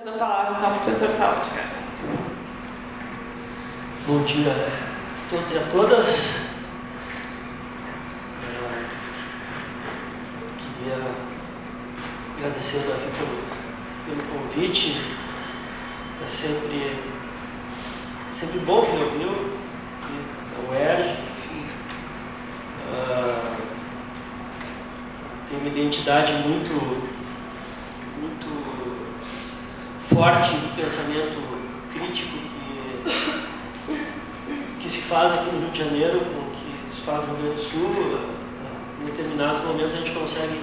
A palavra então, professor Saltica. Bom dia a todos e a todas. Queria agradecer ao Davi pelo convite. É sempre bom ver o Rio, a UERJ, enfim. Tem uma identidade muito forte do pensamento crítico que se faz aqui no Rio de Janeiro, com o que se faz no Rio Grande do Sul. Em determinados momentos a gente consegue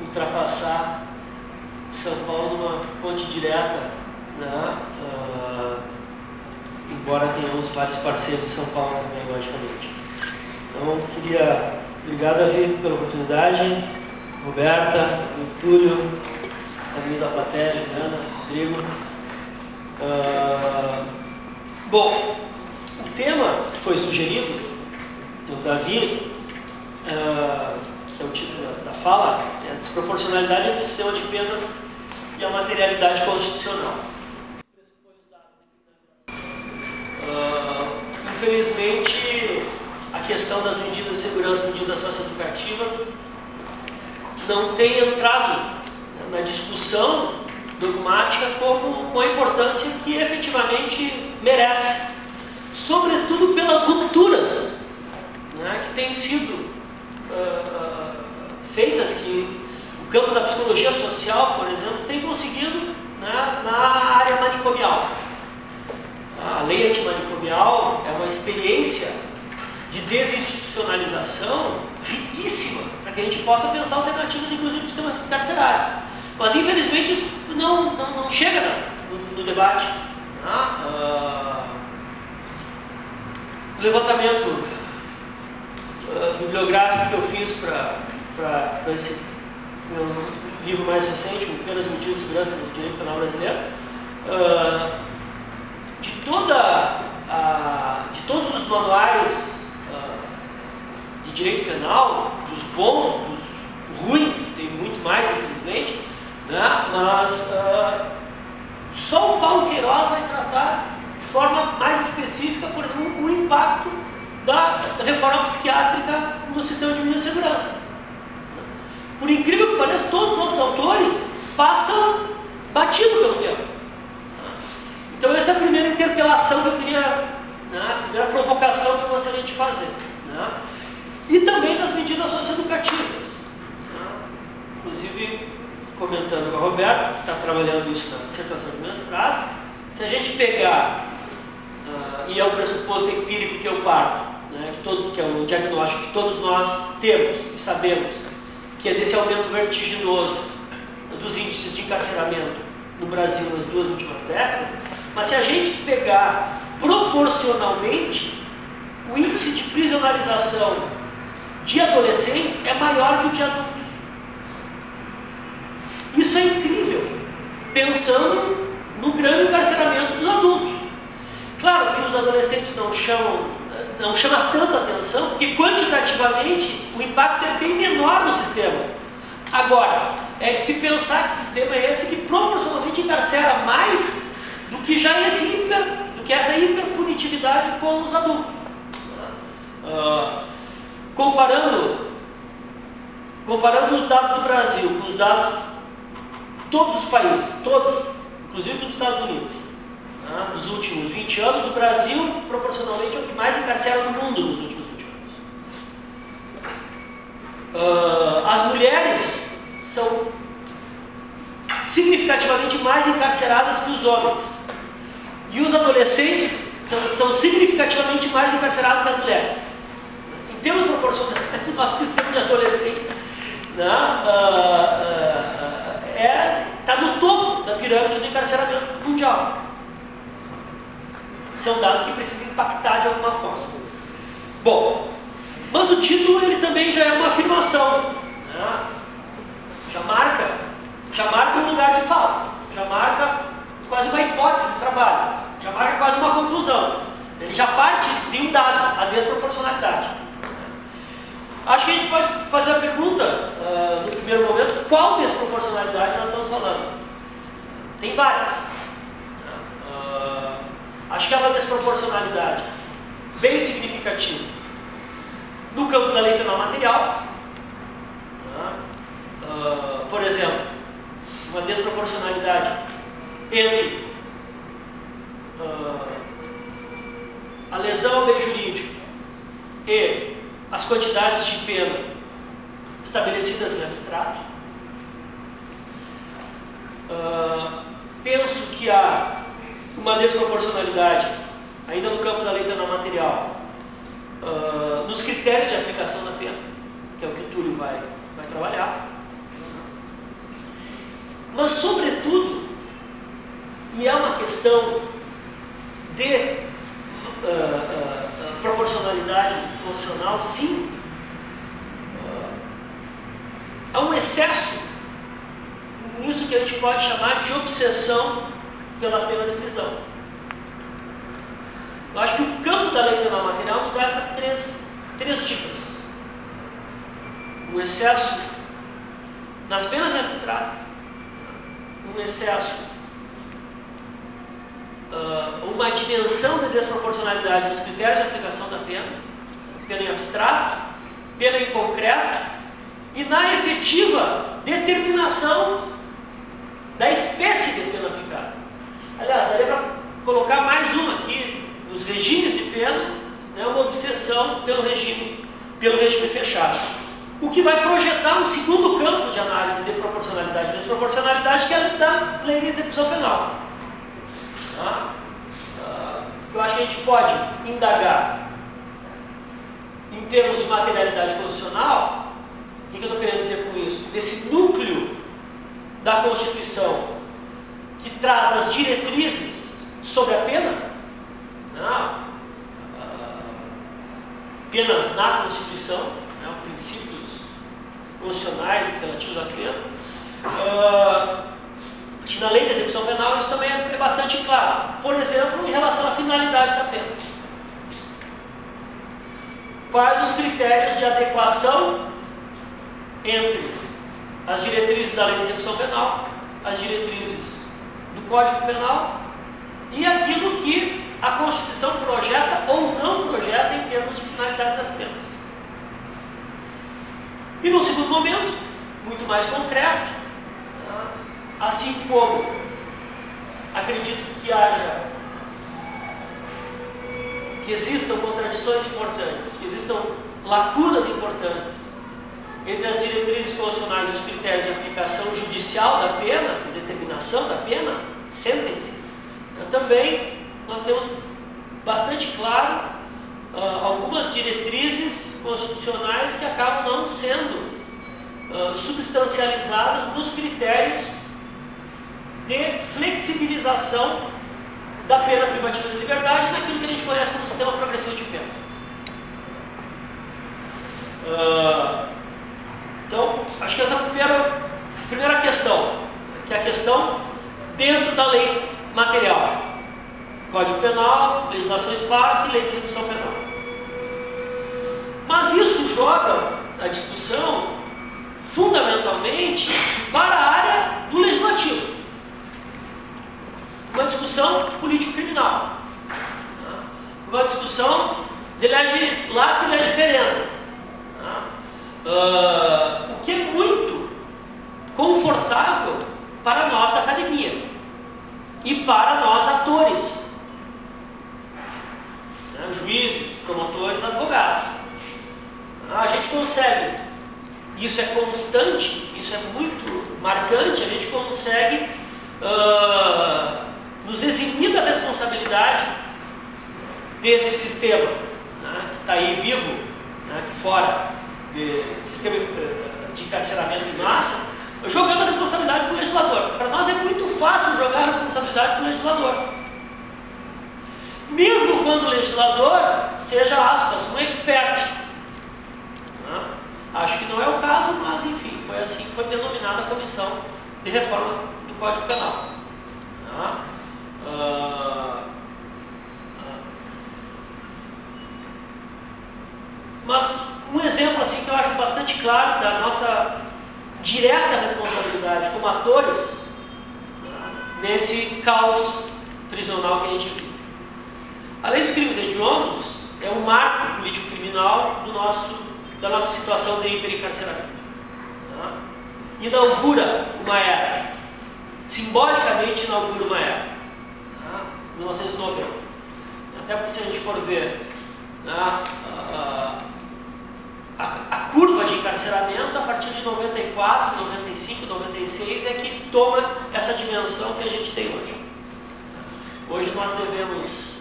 ultrapassar São Paulo numa ponte direta, né? Embora tenhamos vários parceiros de São Paulo também, logicamente. Então, obrigado, Davi, pela oportunidade, Roberta, o Túlio, amigos da plateia, Juliana, Rodrigo. Bom, o tema que foi sugerido pelo Davi, que é o título da fala, é a desproporcionalidade entre o sistema de penas e a materialidade constitucional. Infelizmente, a questão das medidas de segurança, medidas socioeducativas, não tem entrado na discussão dogmática com a importância que efetivamente merece, sobretudo pelas rupturas, né, que têm sido feitas, que o campo da psicologia social, por exemplo, tem conseguido, né, na área manicomial. A lei antimanicomial é uma experiência de desinstitucionalização riquíssima para que a gente possa pensar alternativas, inclusive, do sistema carcerário. Mas, infelizmente, isso não chega no debate. O levantamento bibliográfico que eu fiz para esse meu livro mais recente, o Penas e Medidas de Segurança do Direito Penal Brasileiro, de todos os manuais de direito penal, dos bons, dos ruins, que tem muito mais, infelizmente, né? Mas só o Paulo Queiroz vai tratar de forma mais específica, por exemplo, o impacto da reforma psiquiátrica no sistema de medidas de segurança. Por incrível que pareça, todos os outros autores passam batido pelo tema. Então essa é a primeira interpelação que eu queria, né, a primeira provocação que eu gostaria de fazer. Né? E também das medidas socioeducativas. Né? Inclusive, comentando com a Roberta, que está trabalhando isso na dissertação de mestrado, se a gente pegar, e é o pressuposto empírico que eu parto, né, que é um diagnóstico que todos nós temos e sabemos, que é desse aumento vertiginoso dos índices de encarceramento no Brasil nas 2 últimas décadas, mas se a gente pegar proporcionalmente, o índice de prisionalização de adolescentes é maior que o de adultos. Isso é incrível, pensando no grande encarceramento dos adultos. Claro que os adolescentes não chama tanto atenção, porque quantitativamente o impacto é bem menor no sistema. Agora, é de se pensar que sistema é esse que proporcionalmente encarcera mais do que essa hiperpunitividade com os adultos. Comparando os dados do Brasil com os dados de todos os países, todos, inclusive dos Estados Unidos, nos últimos 20 anos, o Brasil proporcionalmente é o que mais encarcera no mundo nos últimos 20 anos. As mulheres são significativamente mais encarceradas que os homens. E os adolescentes são significativamente mais encarcerados que as mulheres. Em termos proporcionais, o nosso sistema de adolescentes está no topo da pirâmide do encarceramento mundial. Isso é um dado que precisa impactar de alguma forma. Bom, mas o título ele também já é uma afirmação. Né? Já marca um lugar de fala, já marca quase uma hipótese de trabalho, já marca quase uma conclusão. Ele já parte de um dado, a desproporcionalidade. Acho que a gente pode fazer a pergunta, no primeiro momento, qual desproporcionalidade nós estamos falando? Tem várias. Acho que é uma desproporcionalidade bem significativa no campo da lei penal material. Por exemplo, uma desproporcionalidade entre a lesão ao meio jurídico e as quantidades de pena estabelecidas em abstrato. Penso que há uma desproporcionalidade, ainda no campo da lei penal material, nos critérios de aplicação da pena, que é o que o Túlio vai trabalhar. Mas, sobretudo, e é uma questão de proporcionalidade constitucional, sim, há um excesso nisso que a gente pode chamar de obsessão pela pena de prisão. Eu acho que o campo da lei penal material nos dá essas três dicas. O excesso nas penas em abstrato, um excesso, uma dimensão de desproporcionalidade nos critérios de aplicação da pena, pena em abstrato, pena em concreto, e na efetiva determinação da espécie de pena aplicada. Aliás, daria para colocar mais uma aqui, nos regimes de pena, né, uma obsessão pelo regime fechado. O que vai projetar um segundo campo de análise de proporcionalidade e desproporcionalidade, que é da lei de execução penal. Eu acho que a gente pode indagar em termos de materialidade constitucional. O que eu estou querendo dizer com isso? Desse núcleo da Constituição que traz as diretrizes sobre a pena, penas na Constituição, princípios constitucionais relativos às penas. Na lei de execução penal isso também é bastante claro. Por exemplo, em relação à finalidade da pena. Quais os critérios de adequação entre as diretrizes da lei de execução penal, as diretrizes do Código Penal e aquilo que a Constituição projeta ou não projeta em termos de finalidade das penas. E num segundo momento, muito mais concreto, assim como acredito que existam contradições importantes, que existam lacunas importantes entre as diretrizes constitucionais e os critérios de aplicação judicial da pena, de determinação da pena, sentencing, também nós temos bastante claro algumas diretrizes constitucionais que acabam não sendo substancializadas nos critérios de flexibilização da pena privativa de liberdade naquilo que a gente conhece como sistema progressivo de pena. Então, acho que essa é a primeira questão, que é a questão dentro da lei material. Código Penal, legislação esparsa e lei de execução penal. Mas isso joga a discussão fundamentalmente para a área do legislativo. Uma discussão político-criminal. Uma discussão de lege lata e lege ferenda. O que é muito confortável para nós da academia e para nós atores, juízes, promotores, advogados. A gente consegue, isso é constante, isso é muito marcante, a gente consegue nos eximir da responsabilidade desse sistema, que está aí vivo, aqui fora, sistema de encarceramento em massa, jogando a responsabilidade para o legislador. Para nós é muito fácil jogar a responsabilidade para o legislador. Mesmo quando o legislador seja, aspas, um expert. Acho que não é o caso, mas enfim, foi assim que foi denominada a Comissão de Reforma do Código Penal. Mas um exemplo assim que eu acho bastante claro da nossa direta responsabilidade como atores nesse caos prisional que a gente vive. Além dos crimes hediondos, é um marco político-criminal da nossa situação de hiperencarceramento. Tá? Inaugura uma era. Simbolicamente inaugura uma era. Tá? 1990. Até porque, se a gente for ver, tá, a curva de encarceramento a partir de 94, 95, 96 é que toma essa dimensão que a gente tem hoje. Hoje nós devemos,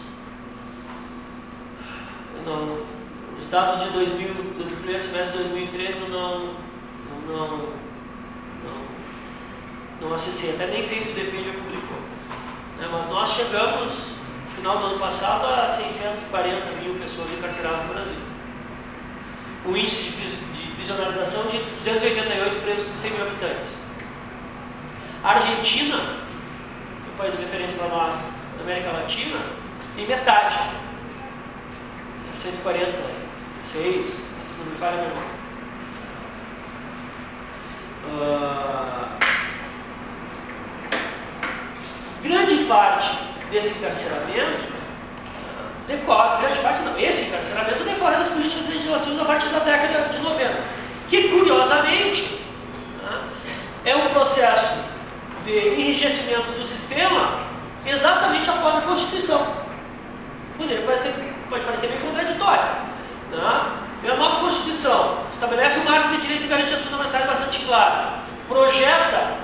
os dados de 2000, do primeiro semestre de 2013 não acessei, até nem sei se o DP já publicou, né? Mas nós chegamos no final do ano passado a 640 mil pessoas encarceradas no Brasil. O índice de prisionalização de 288 presos por 100 mil habitantes. A Argentina, que é um país de referência para nós na América Latina, tem metade. É 146, se não me falha a memória. Grande parte desse encarceramento decorre, grande parte não, esse encarceramento decorre das políticas legislativas a partir da década de 90, que curiosamente é um processo de enrijecimento do sistema exatamente após a Constituição. Pode parecer meio contraditório. A nova Constituição estabelece um marco de direitos e garantias fundamentais bastante claro, projeta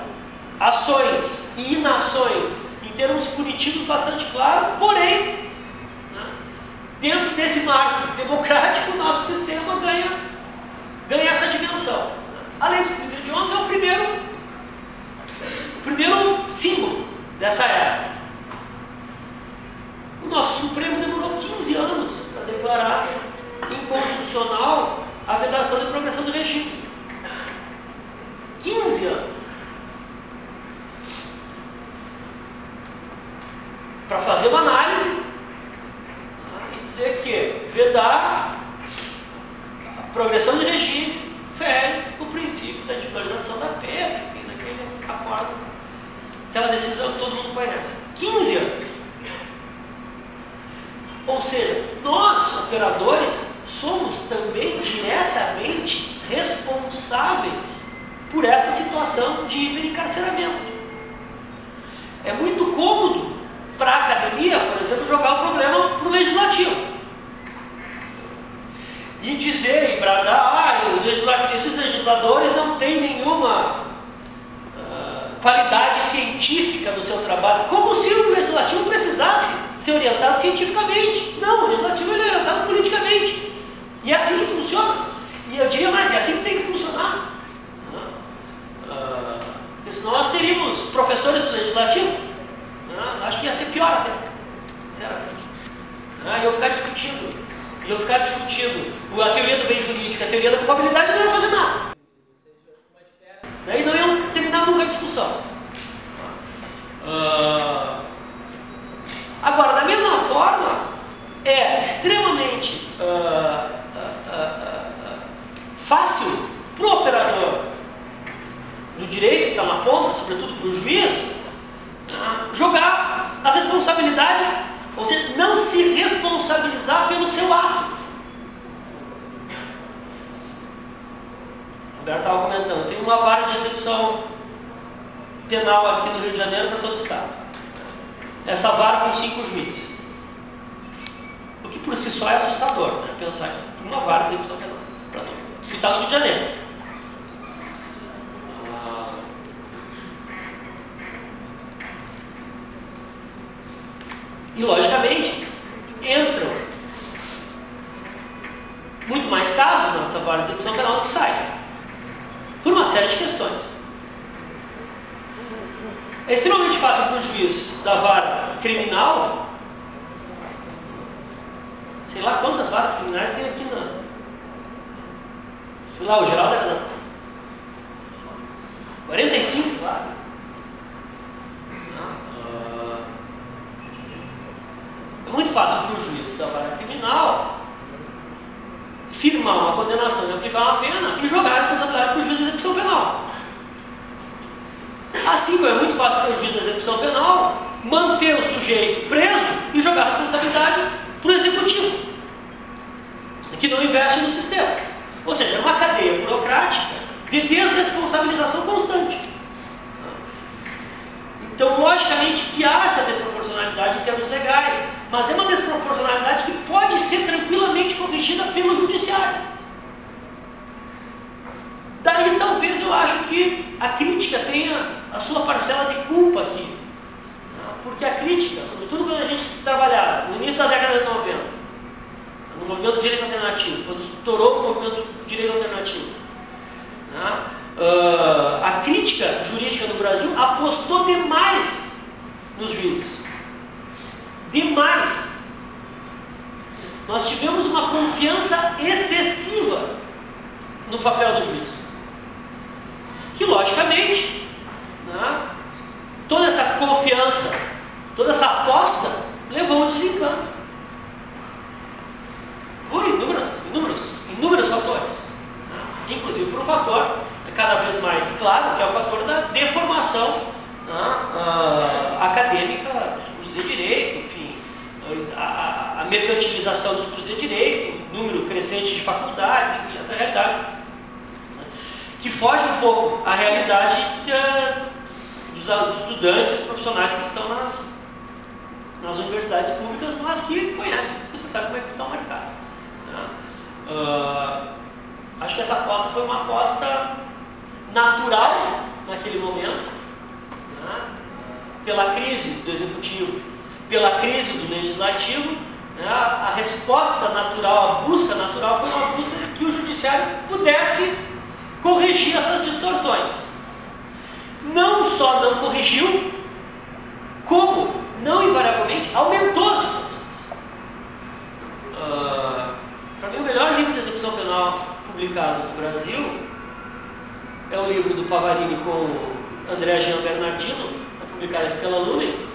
ações e inações em termos punitivos bastante claro, porém, dentro desse marco democrático, o nosso sistema ganha essa dimensão. Além dos crimes hediondos, é o primeiro símbolo dessa era. O nosso Supremo demorou 15 anos para declarar inconstitucional a vedação de progressão do regime. 15 anos. Para fazer uma análise e dizer que vedar a progressão de regime fere o princípio da individualização da pena, enfim, daquele acordo, aquela decisão que todo mundo conhece. 15 anos. Ou seja, nós, operadores, somos também diretamente responsáveis por essa situação de hiperencarceramento. É muito cômodo para a academia, por exemplo, jogar o problema para o legislativo. E dizer, e bradar, esses legisladores não têm nenhuma qualidade científica no seu trabalho, como se o legislativo precisasse ser orientado cientificamente. Não, o legislativo é orientado politicamente. E é assim que funciona. E eu diria mais, é assim que tem que funcionar. Porque senão nós teríamos professores do legislativo. Acho que ia ser pior até, sinceramente. E eu ficar discutindo a teoria do bem jurídico, a teoria da culpabilidade, não ia fazer nada. Daí não iam terminar nunca a discussão. Agora, da mesma forma, é extremamente fácil para o operador do direito, que está na ponta, sobretudo para o juiz, jogar a responsabilidade, ou seja, não se responsabilizar pelo seu ato. O Roberto estava comentando, tem uma vara de execução penal aqui no Rio de Janeiro para todo o estado. Essa vara com 5 juízes. O que por si só é assustador, né? Pensar que uma vara de execução penal para todo o estado do Rio de Janeiro. E, logicamente, entram muito mais casos nessa vara de execução penal do que saem, por uma série de questões. É extremamente fácil para o juiz da vara criminal, sei lá quantas varas criminais tem aqui na... Sei lá, o Geraldo era na... 45 varas. É muito fácil para o juiz da vara criminal firmar uma condenação e aplicar uma pena e jogar a responsabilidade para o juiz da execução penal. Assim como é muito fácil para o juiz da execução penal manter o sujeito preso e jogar a responsabilidade para o executivo, que não investe no sistema. Ou seja, é uma cadeia burocrática de desresponsabilização constante. Então, logicamente que há essa desproporcionalidade em termos legais, mas é uma desproporcionalidade que pode ser tranquilamente corrigida pelo judiciário. Daí, talvez, eu acho que a crítica tenha a sua parcela de culpa aqui. Porque a crítica, sobretudo quando a gente trabalhava no início da década de 90, no movimento do direito alternativo, quando estourou o movimento do direito alternativo, a crítica jurídica no Brasil apostou demais nos juízes. Demais. Nós tivemos uma confiança excessiva no papel do juiz. Que, logicamente, toda essa confiança, toda essa aposta levou a um desencanto. Por inúmeros fatores. Inclusive por um fator cada vez mais claro, que é o fator da deformação acadêmica dos cursos de direito, enfim, a mercantilização dos cursos de direito, número crescente de faculdades, enfim, essa realidade, que foge um pouco à realidade dos estudantes profissionais que estão nas universidades públicas, mas que conhecem, você sabe como é que está o mercado. Acho que essa aposta foi uma aposta natural naquele momento, pela crise do executivo, pela crise do legislativo, a resposta natural, a busca natural foi uma busca de que o judiciário pudesse corrigir essas distorções. Não só não corrigiu, como não invariavelmente aumentou as distorções. Para mim, o melhor livro de execução penal publicado no Brasil é o livro do Pavarini com André Jean Bernardino, publicado aqui pela Lumen.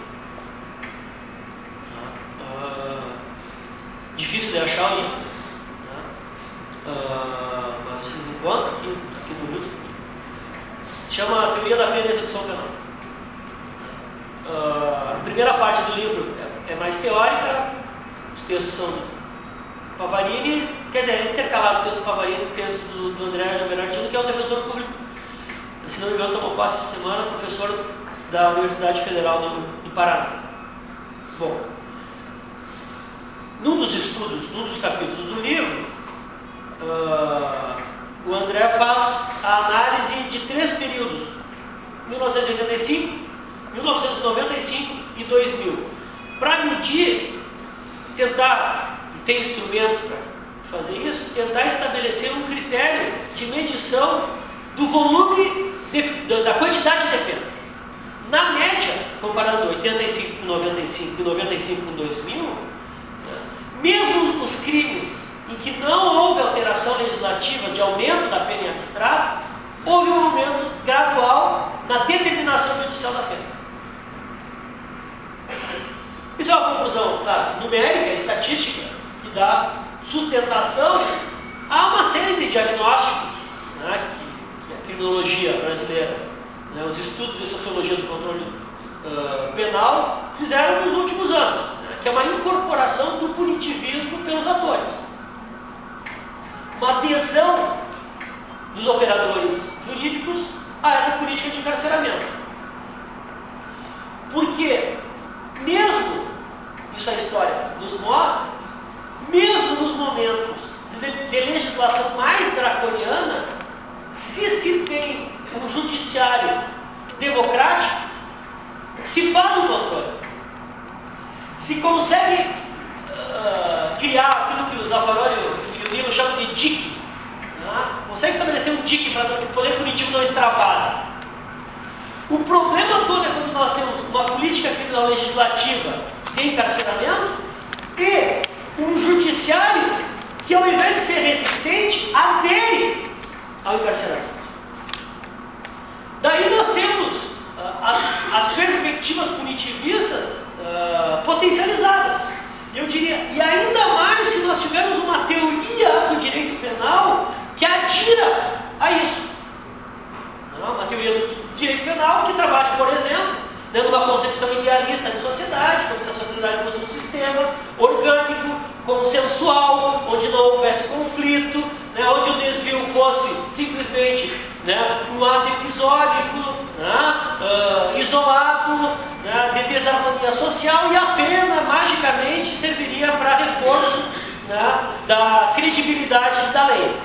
Difícil de achar o livro, mas vocês encontram aqui no Rio. Se chama A Teoria da Pena e Execução Penal. A primeira parte do livro é mais teórica, os textos são do Pavarini, quer dizer, é intercalado o texto do Pavarini e o texto do André Jean Bernardino, que é o defensor público, se não me engano, tomou posse essa semana, professor da Universidade Federal do Paraná. Bom, num dos capítulos do livro, o André faz a análise de 3 períodos: 1985, 1995 e 2000, para medir, tentar, e tem instrumentos para fazer isso, tentar estabelecer um critério de medição do volume da quantidade de penas. Na média, comparando 85 com 95 e 95 com 2000, mesmo os crimes em que não houve alteração legislativa de aumento da pena em abstrato, houve um aumento gradual na determinação judicial da pena. Isso é uma conclusão, claro, numérica, estatística, que dá sustentação a uma série de diagnósticos, que a criminologia brasileira, os estudos de sociologia do controle penal fizeram nos últimos anos, que é uma incorporação do punitivismo pelos atores. Uma adesão dos operadores jurídicos a essa política de encarceramento. Porque, mesmo, isso a história nos mostra, mesmo nos momentos de legislação mais draconiana, se tem um judiciário democrático, se faz um controle. Se consegue criar aquilo que o Zaffaroni e o Nilo chamam de dique, consegue estabelecer um dique para que o poder punitivo não extravase. O problema todo é quando nós temos uma política criminal legislativa de encarceramento e um judiciário que, ao invés de ser resistente, adere ao encarceramento. Daí nós temos as perspectivas punitivistas potencializadas. Eu diria, e ainda mais se nós tivermos uma teoria do direito penal que atira a isso. Uma teoria do direito penal que trabalhe, por exemplo, né, numa concepção idealista de sociedade, como se a sociedade fosse um sistema orgânico, consensual, onde não houvesse conflito, né, onde o desvio fosse simplesmente, né, um ato episódico, né, isolado, né, de desarmonia social, e a pena magicamente serviria para reforço, né, da credibilidade da lei.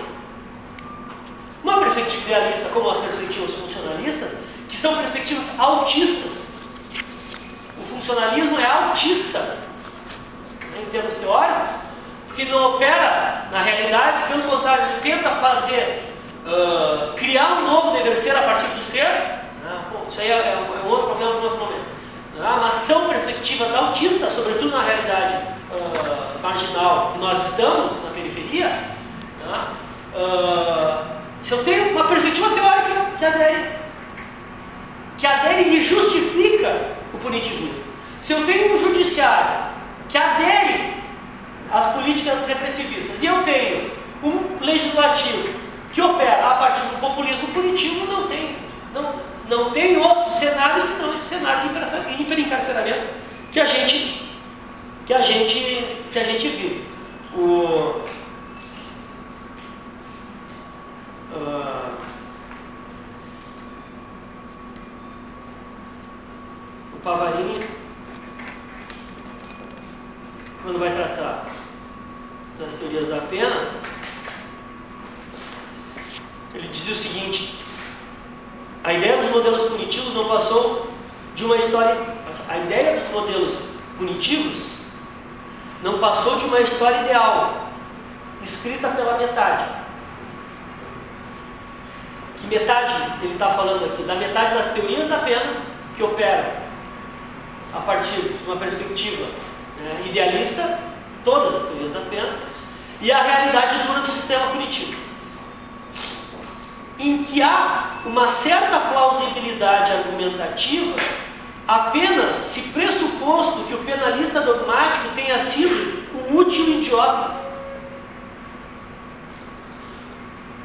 Uma perspectiva idealista, como as perspectivas funcionalistas, que são perspectivas autistas. O funcionalismo é autista, né, em termos teóricos, porque não opera na realidade, pelo contrário, ele tenta fazer, criar um novo dever ser a partir do ser. Bom, isso aí é um outro problema no outro momento. Mas são perspectivas autistas, sobretudo na realidade marginal que nós estamos, na periferia. Se eu tenho uma perspectiva teórica que adere e justifica o punitivismo, se eu tenho um judiciário que adere às políticas repressivistas e eu tenho um legislativo que opera a partir do populismo punitivo, não tem outro cenário senão esse cenário de hiperencarceramento que a gente vive. O Pavarini, quando vai tratar das teorias da pena, ele dizia o seguinte: a ideia dos modelos punitivos não passou de uma história. A ideia dos modelos punitivos não passou de uma história ideal, escrita pela metade. Que metade ele está falando aqui? Da metade das teorias da pena, que operam a partir de uma perspectiva, né, idealista, todas as teorias da pena, e a realidade dura do sistema punitivo, em que há uma certa plausibilidade argumentativa apenas se pressuposto que o penalista dogmático tenha sido um útil idiota,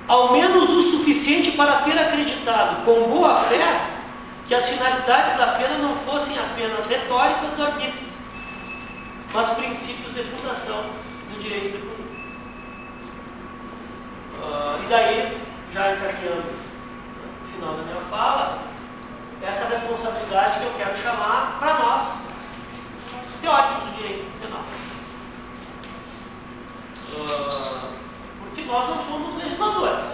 ao menos o suficiente para ter acreditado com boa fé que as finalidades da pena não fossem apenas retóricas do arbítrio, mas princípios de fundação do direito de punir. E daí, já encaminhando o final da minha fala, essa responsabilidade que eu quero chamar para nós, teóricos do direito penal. Porque nós não somos legisladores.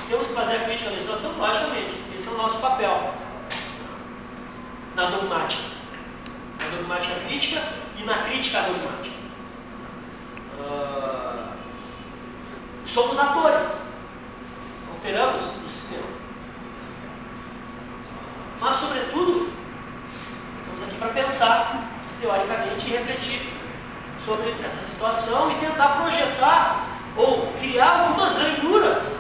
Temos que fazer a crítica à legislação, logicamente. Esse é o nosso papel na dogmática. Na dogmática crítica e na crítica à dogmática. Somos atores. Operamos no sistema. Mas, sobretudo, estamos aqui para pensar, teoricamente, e refletir sobre essa situação e tentar projetar ou criar algumas ranhuras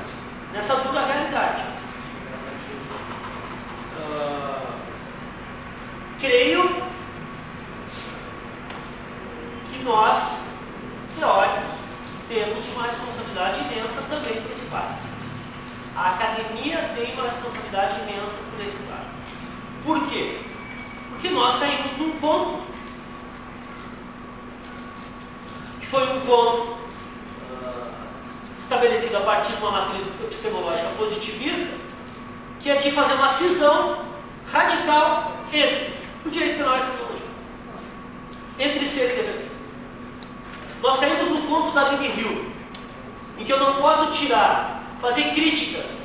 nessa dura realidade. Creio que nós, teóricos, temos uma responsabilidade imensa também por esse quadro. A academia tem uma responsabilidade imensa por esse quadro. Por quê? Porque nós caímos num ponto que foi um ponto estabelecido a partir de uma matriz epistemológica positivista, que é de fazer uma cisão radical entre o direito penal e a criminologia, entre ser e dever ser. Nós caímos no ponto da lei de Hill, em que eu não posso fazer críticas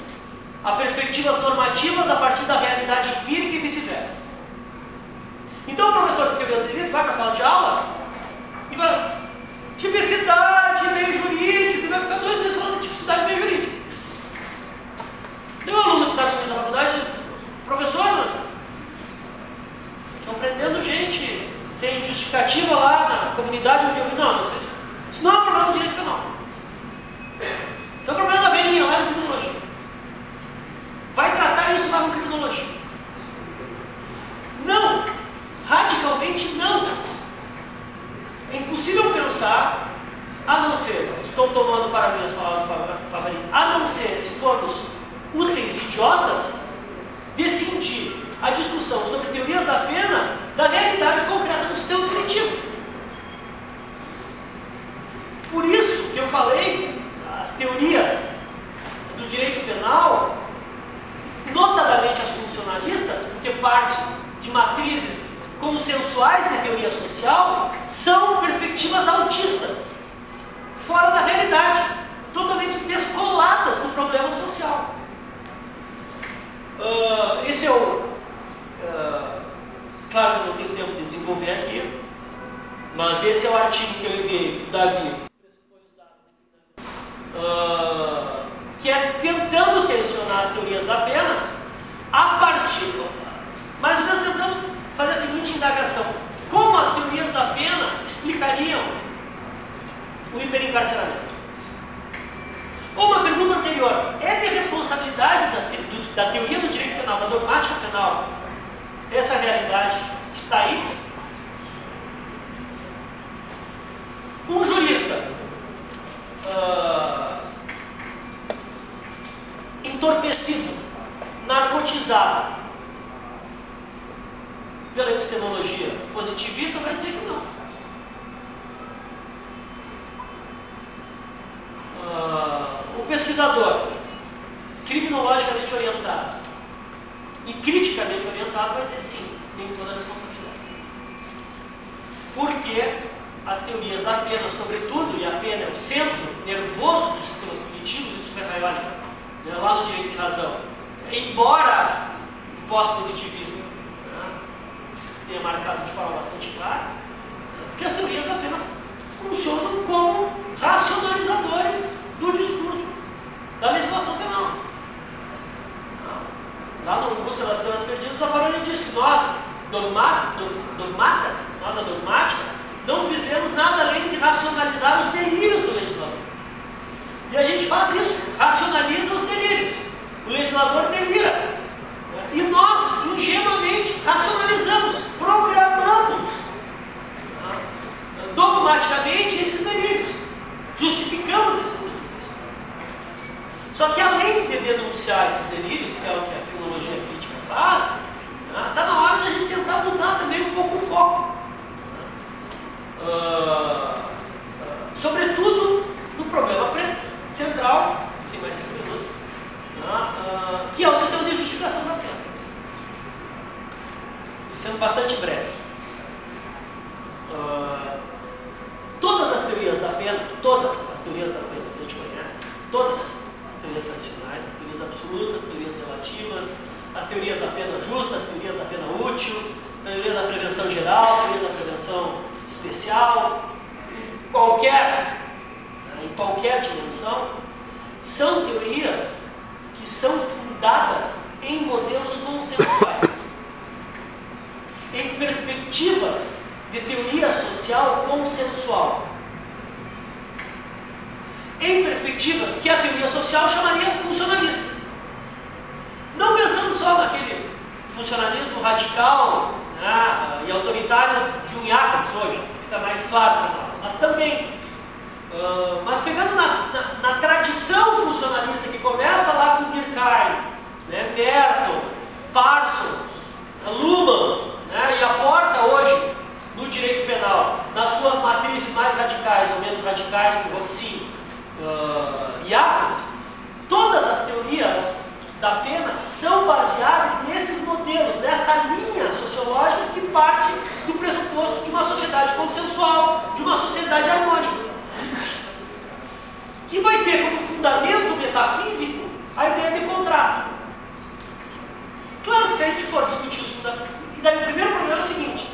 a perspectivas normativas a partir da realidade empírica e vice-versa. Então o professor de teoria do direito vai para a sala de aula e vai tipicidade, meio jurídico, e vai ficar 2 dias falando de tipicidade e meio jurídico. Tem um aluno que está no início da faculdade, professor, nós estão prendendo gente sem justificativa lá na comunidade onde eu vi. Não, isso não é um problema do direito penal. Isso é um problema da velhinha lá na criminologia. Vai tratar isso lá na criminologia. Não, radicalmente não. É impossível pensar, a não ser, estou tomando para mim as palavras do Pavarini, a não ser se formos úteis idiotas, descindir a discussão sobre teorias da pena da realidade concreta do sistema punitivo. Por isso que eu falei as teorias do direito penal, notadamente as funcionalistas, porque parte de matrizes consensuais de teoria social, são perspectivas autistas, fora da realidade, totalmente descoladas do problema social. Esse é o... claro que eu não tenho tempo de desenvolver aqui, mas esse é o artigo que eu enviei para o Davi, que é tentando tensionar as teorias da pena a partir, mais ou menos tentando fazer a seguinte indagação: como as teorias da pena explicariam o hiperencarceramento? Ou uma pergunta anterior: é de responsabilidade da teoria do direito penal, da dogmática penal, essa realidade que está aí? Um jurista entorpecido, narcotizado pela epistemologia positivista vai dizer que não. O pesquisador criminologicamente orientado e criticamente orientado vai dizer sim, tem toda a responsabilidade. Porque as teorias da pena, sobretudo, e a pena é o centro nervoso dos sistemas punitivos, isso Ferraioli, né, lá no Direito e Razão, embora o pós-positivista, né, tenha marcado de forma bastante clara, porque as teorias da pena funcionam como racionalizadores do discurso da legislação penal. Lá no Busca das Penas Perdidas, o Zaffaroni diz que nós, dogmatas, nós da dogmática, não fizemos nada além de racionalizar os delírios do legislador. E a gente faz isso, racionaliza os delírios. O legislador delira. E nós, ingenuamente, racionalizamos, programamos dogmaticamente esses delírios. Justificamos esses delírios. Só que além de denunciar esses delírios, que é o que a filologia crítica faz, está na hora de a gente tentar mudar também um pouco o foco. Sobretudo no problema central, tem mais 5 minutos, que é o sistema de justificação da pena. Sendo bastante breve. Todas as teorias da pena, todas as teorias da pena que a gente conhece, todas as teorias tradicionais, teorias absolutas, teorias relativas, as teorias da pena justa, as teorias da pena útil, teoria da prevenção geral, teoria da prevenção especial, em qualquer dimensão, são teorias que são fundadas em modelos consensuais, em perspectivas de teoria social consensual, em perspectivas que a teoria social chamaria funcionalistas. Não pensando só naquele funcionalismo radical, né, e autoritário de um Jacobs hoje, fica mais claro para nós, mas também, mas pegando na tradição funcionalista que começa lá com Durkheim, né, Merton, Parsons, Luhmann, né, e aporta hoje no direito penal, nas suas matrizes mais radicais ou menos radicais, como Robson e Jacobs, todas as teorias da pena são baseadas nesses modelos, nessa linha sociológica que parte do pressuposto de uma sociedade consensual, de uma sociedade harmônica, que vai ter como fundamento metafísico a ideia de contrato. Claro que se a gente for discutir os fundamentos, e daí o primeiro problema é o seguinte: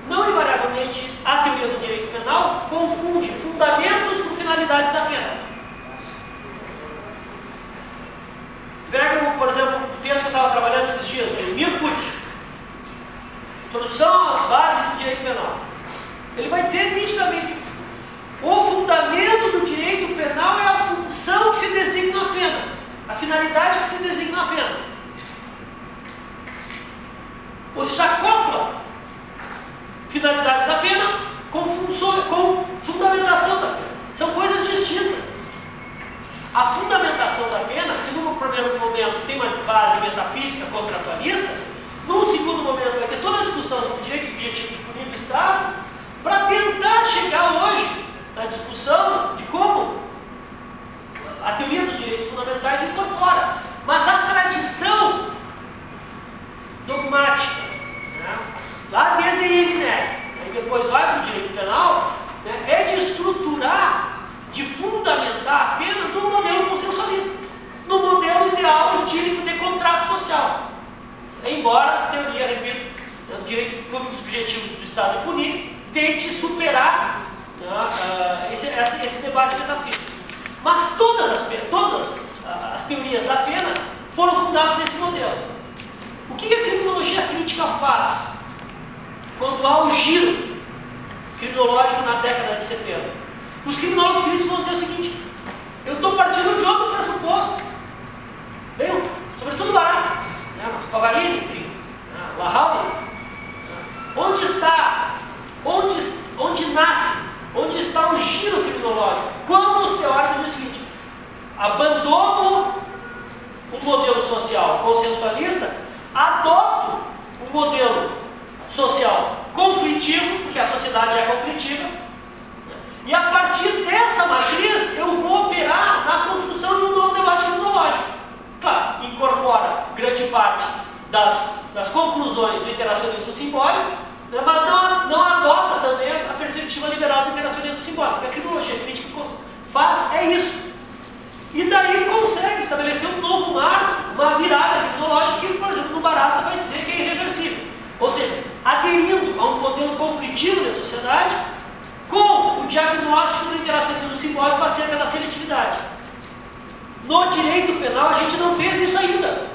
não invariavelmente a teoria do direito penal confunde fundamentos com finalidades da pena. Pega, por exemplo, o texto que eu estava trabalhando esses dias, de Mirkut, Introdução às Bases do Direito Penal. Ele vai dizer nitidamente: o fundamento do direito penal é a função que se designa a pena, a finalidade que se designa a pena. Ou seja, acopla finalidades da pena com fundamentação da pena. São coisas distintas. a fundamentação da pena, se num primeiro momento tem uma base metafísica contratualista, num segundo momento vai ter toda a discussão sobre direitos subjetivos de punir do Estado, para tentar chegar hoje na discussão de como a teoria dos direitos fundamentais incorpora. Mas a tradição dogmática, né, lá desde Irineck, e depois vai para o direito penal, né, é de estruturar, de fundamentar a pena no modelo consensualista, no modelo ideal empírico de contrato social. Embora a teoria, repito, do direito público subjetivo do Estado de punir, tente superar, né, esse debate metafísico. Mas todas as teorias da pena foram fundadas nesse modelo. O que a criminologia crítica faz quando há o giro criminológico na década de 70? Os criminólogos críticos vão dizer o seguinte: eu estou partindo de outro pressuposto, bem, sobretudo barato, né, mas Favarini, enfim, Lahauli, onde nasce, onde está o giro criminológico? Quando os teóricos dizem o seguinte: abandono o modelo social consensualista, adoto o modelo social conflitivo, porque a sociedade é conflitiva, e a partir dessa matriz eu vou operar na construção de um novo debate criminológico. Claro, incorpora grande parte das conclusões do interacionismo simbólico, né, mas não adota também a perspectiva liberal do interacionismo simbólico. O que a criminologia crítica faz é isso. E daí consegue estabelecer um novo marco, uma virada criminológica que, por exemplo, no Barata vai dizer que é irreversível. Ou seja, aderindo a um modelo conflitivo da sociedade com o diagnóstico do interacionismo simbólico acerca da seletividade. No direito penal a gente não fez isso ainda.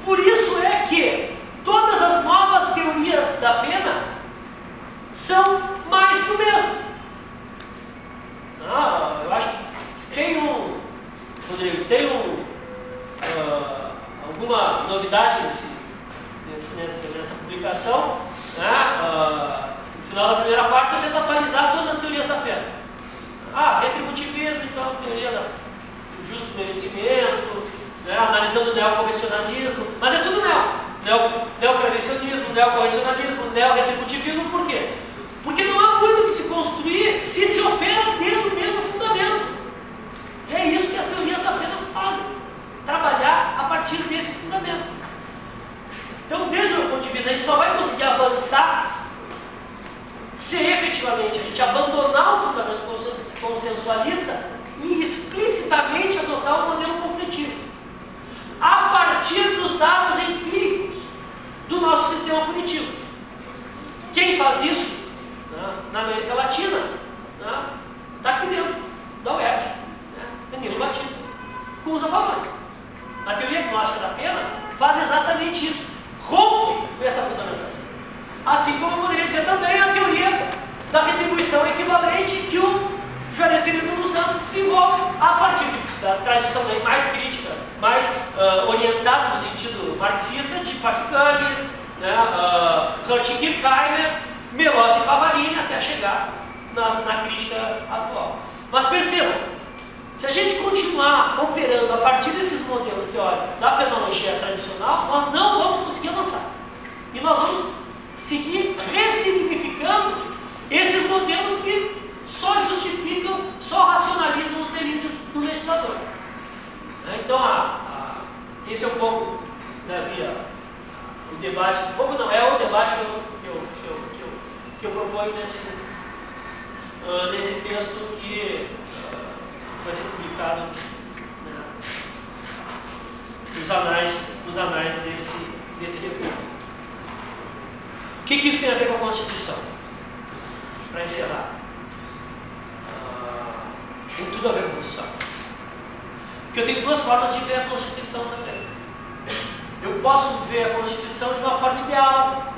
Por isso é que todas as novas teorias da pena são mais do mesmo. Eu acho que tem alguma novidade nessa publicação, né? No final da primeira parte eu tento atualizar todas as teorias da pena. Retributivismo, então, teoria do justo merecimento, né? Analisando o neoconvencionalismo, mas é tudo neoprevencionismo, neocorrecionalismo, neorretributivismo. Por quê? Porque não há muito que se construir se opera desde o mesmo fundamento. E é isso que as teorias da pena fazem, trabalhar a partir desse fundamento. Então, desde o meu ponto de vista, a gente só vai conseguir avançar se efetivamente a gente abandonar o fundamento consensualista e explicitamente adotar o modelo conflitivo, a partir dos dados empíricos do nosso sistema punitivo. Quem faz isso na América Latina está aqui dentro da UERJ, Danilo Batista, com os Zaffaroni. A teoria gnóstica da pena faz exatamente isso, rompe com essa fundamentação. Assim como eu poderia dizer também a teoria da retribuição equivalente que o Juarez Cirilo dos Santos desenvolve a partir da tradição mais crítica, mais orientada no sentido marxista de Pachucanes, Hershey Kirchheimer, Melossi e Favarini, até chegar na crítica atual. Mas percebam, se a gente continuar operando a partir desses modelos teóricos da penologia tradicional, nós não vamos conseguir avançar. E nós vamos seguir ressignificando esses modelos que só justificam, só racionalizam os delírios do legislador. Então, esse é um pouco, o debate, um pouco não, é o debate que eu proponho nesse texto que vai ser publicado nos anais desse evento. O que isso tem a ver com a Constituição? Para encerrar, tem tudo a ver com a Constituição. Porque eu tenho duas formas de ver a Constituição também. Eu posso ver a Constituição de uma forma ideal,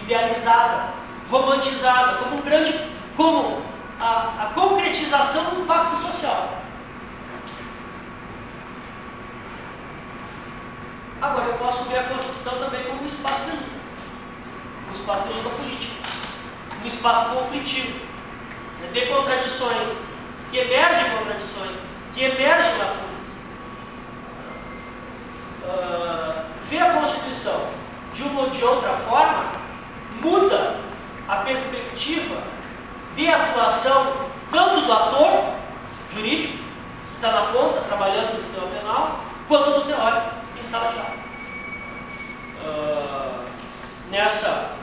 idealizada, romantizada, como a concretização do pacto social. Agora, eu posso ver a Constituição também como um espaço de luta, um espaço de luta política, um espaço conflitivo, de contradições, que emergem contradições, que emergem lacunas. Ver a Constituição de uma ou de outra forma muda a perspectiva de atuação tanto do ator jurídico, que está na ponta, trabalhando no sistema penal, quanto do teórico, em sala de aula. Nessa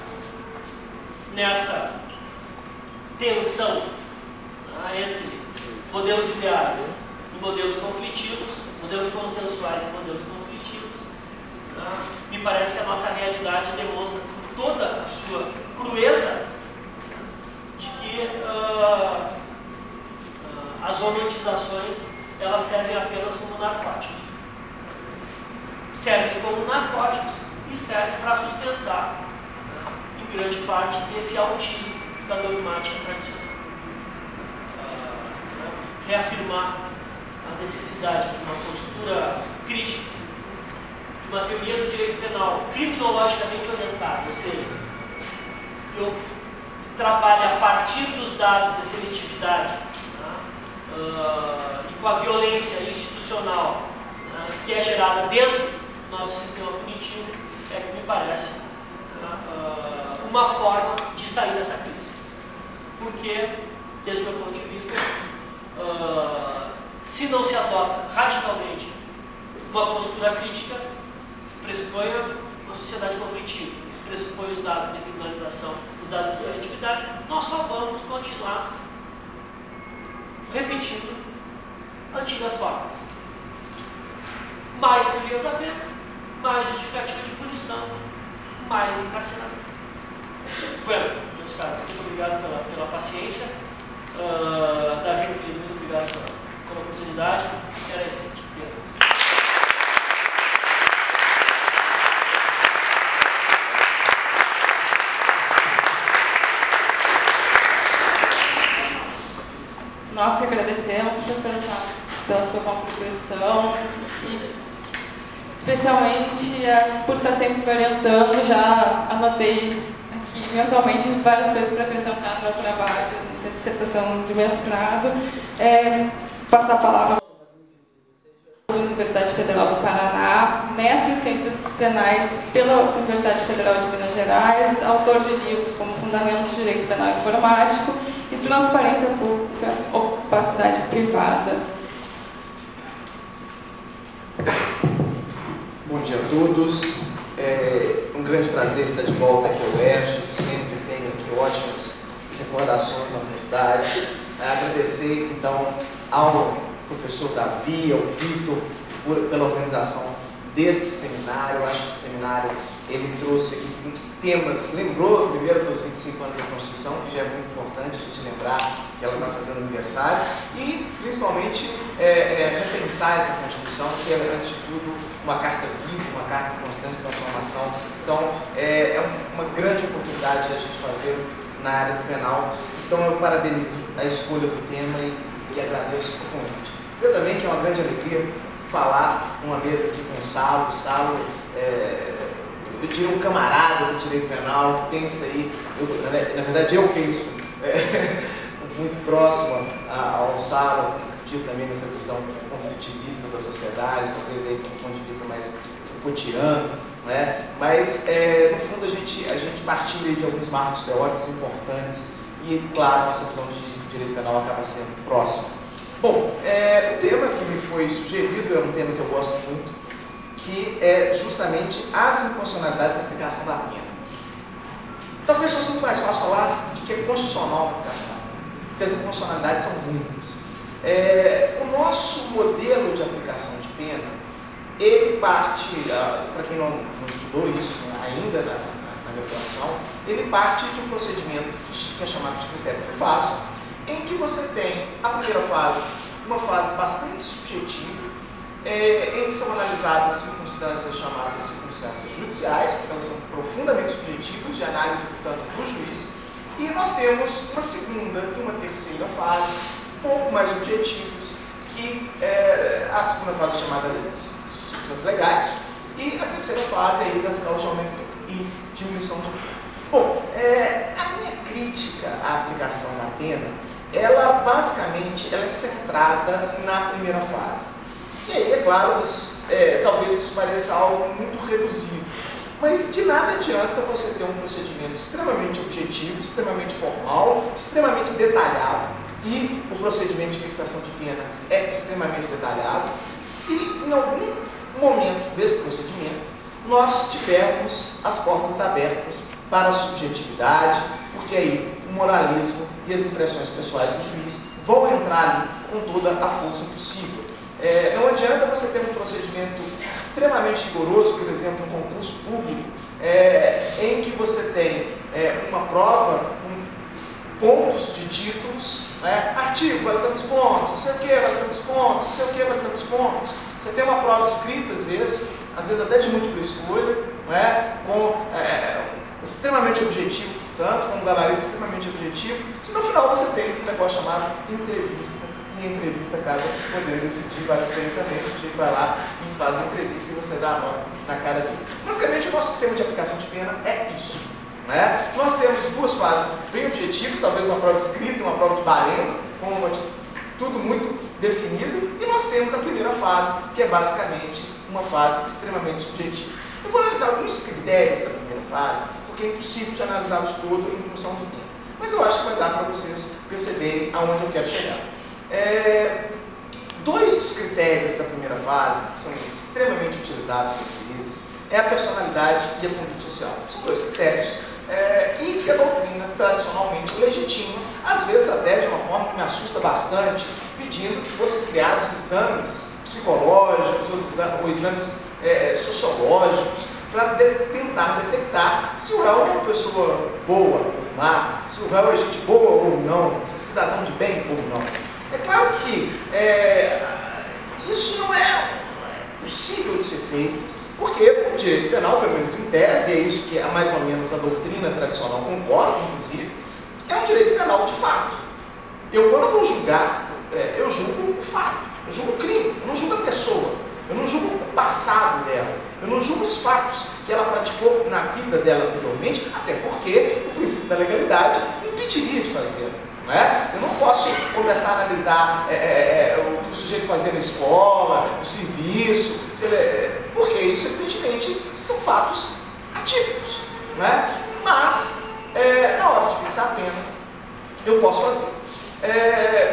tensão entre modelos ideais e modelos conflitivos, modelos consensuais e modelos conflitivos, me parece que a nossa realidade demonstra com toda a sua crueza de que as romantizações elas servem apenas como narcóticos. Servem como narcóticos e servem para sustentar, em grande parte, esse autismo da dogmática tradicional. Reafirmar a necessidade de uma postura crítica, de uma teoria do direito penal criminologicamente orientada, ou seja, que trabalha a partir dos dados de seletividade e com a violência institucional que é gerada dentro do nosso sistema punitivo, é que me parece uma forma de sair dessa crise. Porque, desde o meu ponto de vista, se não se adota radicalmente uma postura crítica, que pressupõe uma sociedade conflitiva, que pressupõe os dados de criminalização, os dados de seletividade, nós só vamos continuar repetindo antigas formas. Mais teorias da pena, mais justificativa de punição, mais encarceramento. Bueno, meus caros, muito obrigado pela paciência. Davi, muito obrigado pela oportunidade. Era isso que eu queria. Nós que agradecemos, professor Sá, pela sua contribuição e especialmente por estar sempre me orientando. Já anotei aqui mentalmente várias coisas para acrescentar no meu trabalho, na dissertação de mestrado. Passar a palavra para a Universidade Federal do Paraná, mestre em Ciências Penais pela Universidade Federal de Minas Gerais, autor de livros como Fundamentos de Direito Penal Informático e Transparência Pública, Opacidade Privada. Bom dia a todos. É um grande prazer estar de volta aqui ao UERJ. Sempre tenho aqui ótimas recordações da universidade. Agradecer, então, ao professor Davi, ao Vitor, pela organização desse seminário. Eu acho que esse seminário ele trouxe aqui temas, lembrou primeiro dos 25 anos da Constituição, que já é muito importante a gente lembrar que ela está fazendo aniversário, e principalmente repensar essa Constituição, que é, antes de tudo, uma carta viva, uma carta de constante transformação. Então, é uma grande oportunidade de a gente fazer na área do penal. Então, eu parabenizo a escolha do tema e agradeço o convite. Dizer também que é uma grande alegria falar numa mesa aqui com o Salo. Salo, eu diria um camarada do direito penal que pensa aí, na verdade eu penso muito próximo ao Salo, discutir também nessa visão conflitivista da sociedade, talvez aí do ponto de vista mais Foucaultiano, né? Mas no fundo a gente partilha de alguns marcos teóricos importantes e, claro, nossa visão de direito penal acaba sendo próxima. Bom, o tema que me foi sugerido é um tema que eu gosto muito, que é justamente as inconstitucionalidades da aplicação da pena. Talvez fosse muito mais fácil falar do que é constitucional a aplicação da pena, porque as inconstitucionalidades são muitas. O nosso modelo de aplicação de pena, ele parte, para quem não estudou isso ainda na graduação, ele parte de um procedimento que é chamado de critério de fase, em que você tem a primeira fase, uma fase bastante subjetiva, em que são analisadas circunstâncias chamadas circunstâncias judiciais, porque elas são profundamente subjetivas, de análise, portanto, do juiz, e nós temos uma segunda e uma terceira fase, um pouco mais objetivas, que a segunda fase é chamada de circunstâncias legais, e a terceira fase aí das causas de aumento e diminuição de pena. Bom, a minha crítica à aplicação da pena ela basicamente ela é centrada na primeira fase. E aí, é claro, talvez isso pareça algo muito reduzido, mas de nada adianta você ter um procedimento extremamente objetivo, extremamente formal, extremamente detalhado, e o procedimento de fixação de pena é extremamente detalhado, se em algum momento desse procedimento nós tivermos as portas abertas para a subjetividade, porque aí o moralismo e as impressões pessoais do juiz vão entrar ali com toda a força possível. Não adianta você ter um procedimento extremamente rigoroso, por exemplo, um concurso público, em que você tem uma prova com pontos de títulos, né? Artigo vale tantos pontos, não sei o que vale tantos pontos, não sei o que vale tantos pontos. Você tem uma prova escrita às vezes até de múltipla escolha, né? Extremamente objetivo, portanto, com um gabarito extremamente objetivo, se no final você tem um negócio chamado entrevista, e a entrevista acaba podendo decidir, vale ser também, o sujeito vai lá e faz uma entrevista e você dá a nota na cara dele. Basicamente, o nosso sistema de aplicação de pena é isso, né? Nós temos duas fases bem objetivas, talvez uma prova escrita e uma prova de barema, com tudo muito definido, e nós temos a primeira fase, que é basicamente uma fase extremamente subjetiva. Eu vou analisar alguns critérios da primeira fase, porque é impossível de analisá-los todos em função do tempo. Mas eu acho que vai dar para vocês perceberem aonde eu quero chegar. Dois dos critérios da primeira fase, que são extremamente utilizados por juízes, é a personalidade e a conduta social. São dois critérios e que a doutrina tradicionalmente legitima, às vezes até de uma forma que me assusta bastante, pedindo que fossem criados exames psicológicos ou exames sociológicos para tentar detectar se o réu é uma pessoa boa ou má, se o réu é gente boa ou não, se é cidadão de bem ou não. É claro que isso não é possível de ser feito, porque o direito penal, pelo menos em tese, e é isso que mais ou menos a doutrina tradicional concorda, inclusive, é um direito penal de fato. Quando eu vou julgar, eu julgo o fato, eu julgo o crime, eu não julgo a pessoa, eu não julgo o passado dela, eu não julgo os fatos que ela praticou na vida dela anteriormente, até porque o princípio da legalidade impediria de fazê-lo. Eu não posso começar a analisar o que o sujeito fazia na escola, o serviço, porque isso, evidentemente, são fatos atípicos. Mas, na hora de fixar a pena, eu posso fazer.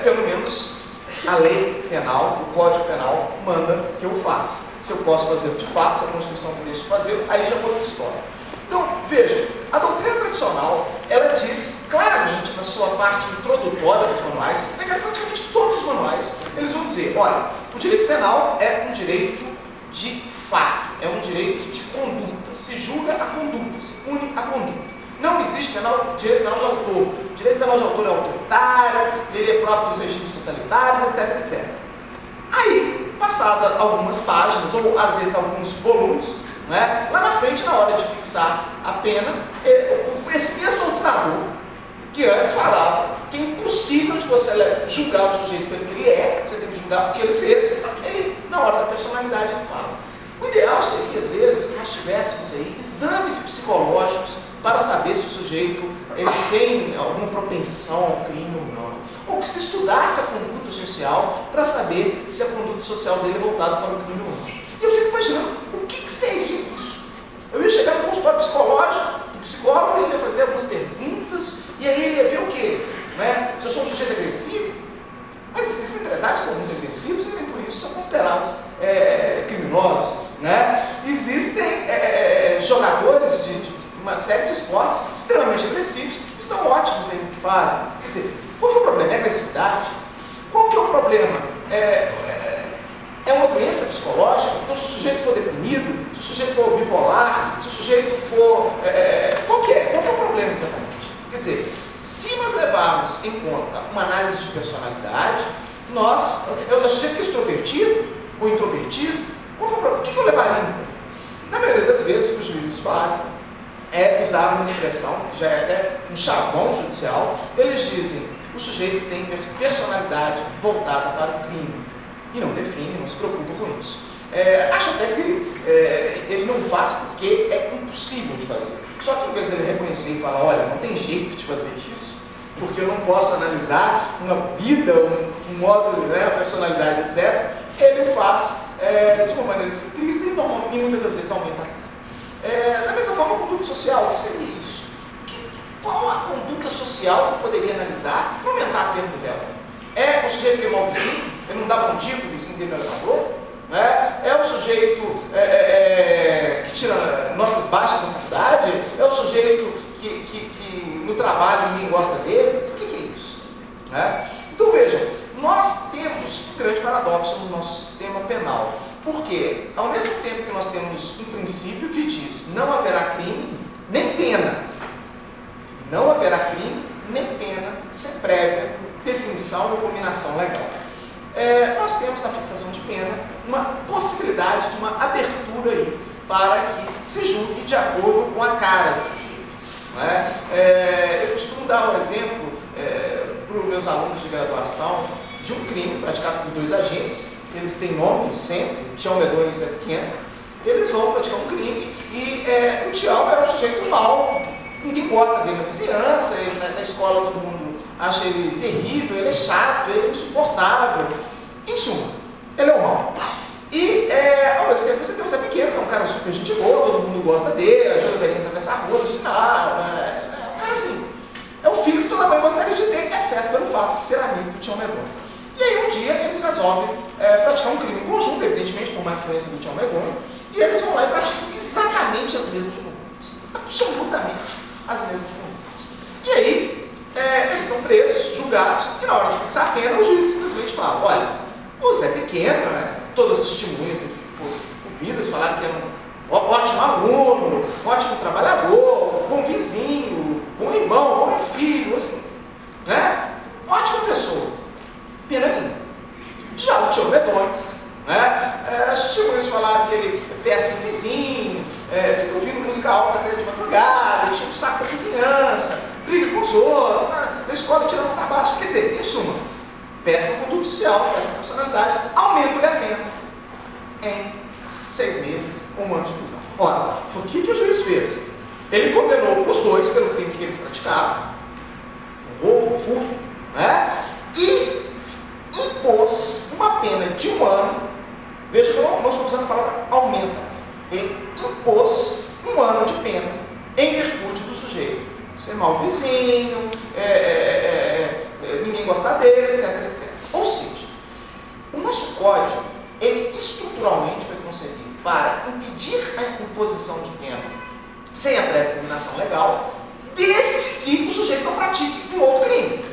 Pelo menos a lei penal, o Código Penal, manda que eu faça. Se eu posso fazer de fato, se a Constituição me deixa fazer, aí já vou outra história. Então, veja, a doutrina tradicional, ela diz claramente na sua parte introdutória dos manuais, se pegar praticamente todos os manuais, eles vão dizer, olha, o direito penal é um direito de fato, é um direito de conduta, se julga a conduta, se pune a conduta. Não existe direito penal de autor. O direito penal de autor é autoritário, ele é próprio dos regimes totalitários, etc, etc. Aí, passada algumas páginas, ou às vezes alguns volumes, lá na frente, na hora de fixar a pena, esse mesmo doutrinadour, que antes falava que é impossível de você julgar o sujeito pelo que ele é, você tem que julgar o que ele fez, ele, na hora da personalidade, ele fala. O ideal seria, às vezes, que nós tivéssemos aí exames psicológicos para saber se o sujeito ele tem alguma propensão ao crime ou não. Ou que se estudasse a conduta social para saber se a conduta social dele é voltada para o crime ou não. E eu fico imaginando, o que seria isso? Eu ia chegar no consultório psicológico, o psicólogo ia fazer algumas perguntas, e aí ele ia ver o quê? Se eu sou um sujeito agressivo, mas esses empresários são muito agressivos e nem por isso são considerados criminosos. Existem jogadores de uma série de esportes extremamente agressivos e são ótimos no que fazem. Quer dizer, qual que é o problema? É agressividade? Qual que é o problema? É uma doença psicológica? Então, se o sujeito for deprimido, se o sujeito for bipolar, se o sujeito for... Qual que é o problema exatamente? Quer dizer, se nós levarmos em conta uma análise de personalidade, é o sujeito que é extrovertido ou introvertido? Qual que é o problema? O que eu levaria em conta? Na maioria das vezes, o que os juízes fazem é usar uma expressão, que já é até um chavão judicial, eles dizem, o sujeito tem personalidade voltada para o crime. E não define, não se preocupa com isso. Acho até que ele não faz porque é impossível de fazer. Só que em vez dele reconhecer e falar, olha, não tem jeito de fazer isso, porque eu não posso analisar uma vida, um modo, né, a personalidade, etc. Ele o faz de uma maneira simplista e muitas das vezes aumenta a pena. Da mesma forma, a conduta social, o que seria isso? Qual a conduta social que eu poderia analisar para aumentar a pena do réu? É o sujeito que queimou o vizinho, ele não dá bom dia para o vizinho dele no elevador? É o sujeito que tira notas baixas na faculdade? É o sujeito que no trabalho ninguém gosta dele? O que é isso? Então vejam, nós temos um grande paradoxo no nosso sistema penal. Porque, ao mesmo tempo que nós temos um princípio que diz não haverá crime, nem pena. Não haverá crime, nem pena, sem prévia definição ou combinação legal. Nós temos na fixação de pena uma possibilidade de uma abertura aí para que se julgue de acordo com a cara do sujeito. Eu costumo dar um exemplo para os meus alunos de graduação de um crime praticado por dois agentes. Eles têm nome sempre, Tião Medonho e Zé Pequeno. Eles vão praticar um crime e o Tião é um sujeito mau, ninguém gosta dele na vizinhança, na escola todo mundo acha ele terrível, ele é chato, ele é insuportável. Em suma, ele é o mau. E ao mesmo tempo você tem o Zé Pequeno, que é um cara super gente boa, todo mundo gosta dele, ajuda o velhinho a atravessar a rua, no sinal. Um cara assim, é o filho que toda mãe gostaria de ter, exceto pelo fato de ser amigo do Tião Medonho. E aí um dia eles resolvem praticar um crime em conjunto, evidentemente por uma influência do Tião Medonho, e eles vão lá e praticam exatamente as mesmas condutas. Absolutamente as mesmas condutas. E aí eles são presos, julgados, e na hora de fixar a pena, o juiz simplesmente fala: olha, o Zé Pequeno, todas as testemunhas que foram ouvidas falaram que era um ótimo aluno, ótimo trabalhador, bom vizinho, bom irmão, bom filho, assim, ótima pessoa. Pena minha. Já o Tião Medonho, as testemunhas falaram que ele é péssimo vizinho, fica ouvindo música alta até de madrugada, enche o saco da vizinhança, briga com os outros, na escola tira nota baixa. Quer dizer, em suma, péssima conduta social, péssima personalidade, aumenta a pena em 6 meses ou 1 ano de prisão. Ora, o que o juiz fez? Ele condenou os dois pelo crime que eles praticaram, o roubo, o furto, e impôs uma pena de 1 ano. Veja que eu não estou usando a palavra aumenta. Ele impôs 1 ano de pena em virtude do sujeito ser mau vizinho, ninguém gostar dele, etc, etc. Ou seja, o nosso código, ele estruturalmente foi concebido para impedir a imposição de pena sem a prévia combinação legal, desde que o sujeito não pratique um outro crime.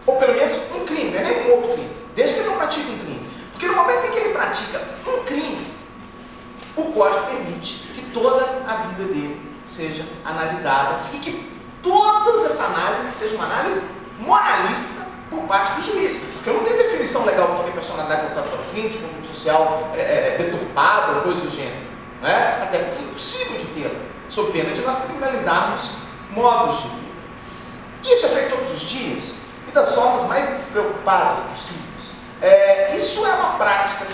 Ou pelo menos um crime, não é nem um outro crime. Desde que ele não pratique um crime. Porque no momento em que ele pratica um crime, o código permite que toda a vida dele seja analisada e que todas essas análises sejam uma análise moralista por parte do juiz. Porque eu não tenho definição legal do que é personalidade voltada para o crime, de conduta social deturpada ou coisa do gênero. Até porque é impossível de tê-la, sob pena de nós criminalizarmos modos de vida. Isso é feito todos os dias e das formas mais despreocupadas possíveis. Isso é uma prática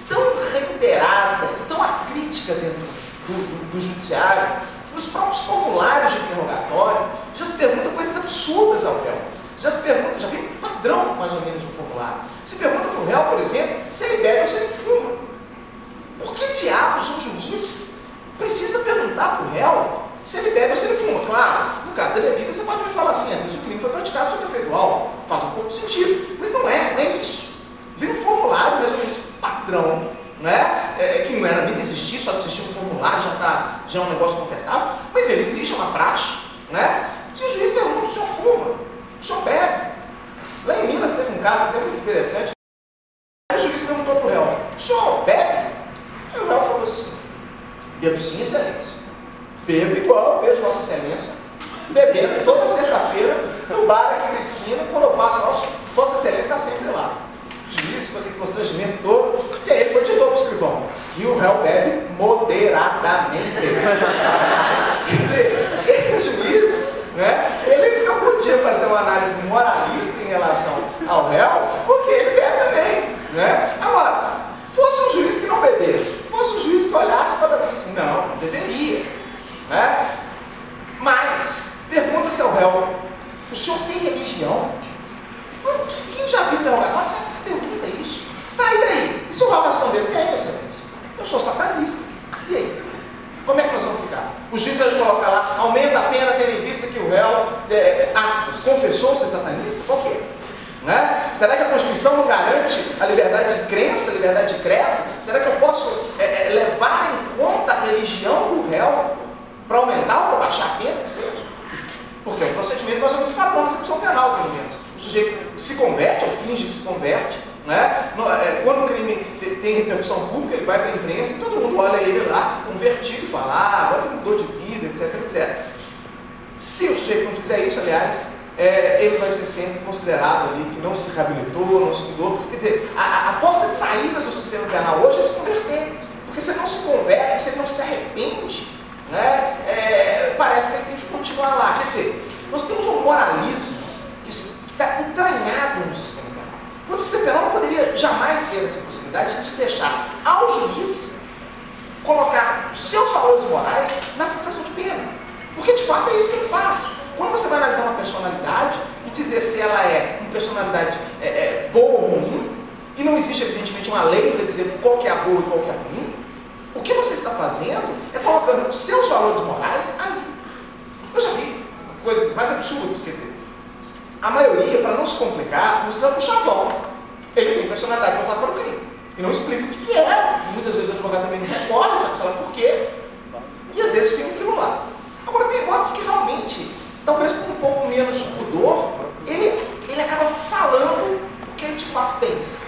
tão reiterada e tão acrítica dentro do judiciário, que nos próprios formulários de interrogatório já se pergunta coisas absurdas ao réu. Já vem um padrão mais ou menos no formulário. Se pergunta para o réu, por exemplo, se ele bebe ou se ele fuma. Por que diabos um juiz precisa perguntar para o réu se ele bebe ou se ele fuma? Claro, no caso da bebida você pode me falar assim, às vezes o crime foi praticado sob efeito álcool, faz um pouco de sentido, mas não é isso. Vem um formulário mais ou menos padrão, que não era nem que existir, só de existir um formulário já é um negócio contestável, mas ele existe, é uma praxe, e o juiz pergunta: o senhor fuma? O senhor bebe? Lá em Minas teve um caso até muito interessante. Aí o juiz perguntou para o réu: o senhor bebe? Aí o réu falou assim: bebo sim, excelência. Bebo igual, vejo Vossa Excelência bebendo toda sexta-feira no bar aqui na esquina. Quando eu passo lá, Vossa Excelência está sempre lá. O juiz com aquele constrangimento todo, e aí ele foi de novo para o escrivão. E o réu bebe moderadamente. Quer dizer, esse juiz, ele não podia fazer uma análise moralista em relação ao réu, porque ele bebe também. Agora, fosse um juiz que não bebesse, fosse um juiz que olhasse e falasse assim: não deveria. Mas pergunta-se ao réu: O senhor tem religião? Quem já viu interrogatório sempre se pergunta isso. Tá, e daí? E se o réu responder? E aí, excelência? Eu sou satanista. E aí? Como é que nós vamos ficar? O juiz vai colocar lá, aumenta a pena tendo em vista que o réu, aspas, confessou ser satanista? Por quê? Né? Será que a Constituição não garante a liberdade de crença, a liberdade de credo? Será que eu posso levar em conta a religião do réu para aumentar ou para baixar a pena que seja? Porque é um procedimento mais ou menos padrão na execução penal, pelo menos. O sujeito se converte ou finge que se converte, né? Quando o crime tem repercussão pública, ele vai para a imprensa e todo mundo olha ele lá, convertido, e fala, agora ele mudou de vida, etc, etc. Se o sujeito não fizer isso, aliás, ele vai ser sempre considerado ali que não se reabilitou, não se mudou. Quer dizer, a porta de saída do sistema penal hoje é se converter. Porque se ele não se converte, se ele não se arrepende, né, parece que ele tem que continuar lá. Quer dizer, nós temos um moralismo que está entranhado no sistema penal. O sistema penal não poderia jamais ter essa possibilidade de deixar ao juiz colocar os seus valores morais na fixação de pena. Porque de fato é isso que ele faz. Quando você vai analisar uma personalidade e dizer se ela é uma personalidade boa ou ruim, e não existe evidentemente uma lei para dizer qual que é a boa e qual que é a ruim, o que você está fazendo é colocando os seus valores morais ali. Eu já vi coisas mais absurdas, quer dizer, a maioria, para não se complicar, usa o chavão. Ele tem personalidade voltada para o crime. E não explica o que é. Muitas vezes o advogado também não recorre, sabe lá por quê. E às vezes fica aquilo lá. Agora tem hipóteses que realmente, talvez com um pouco menos de pudor, ele acaba falando o que ele de fato pensa.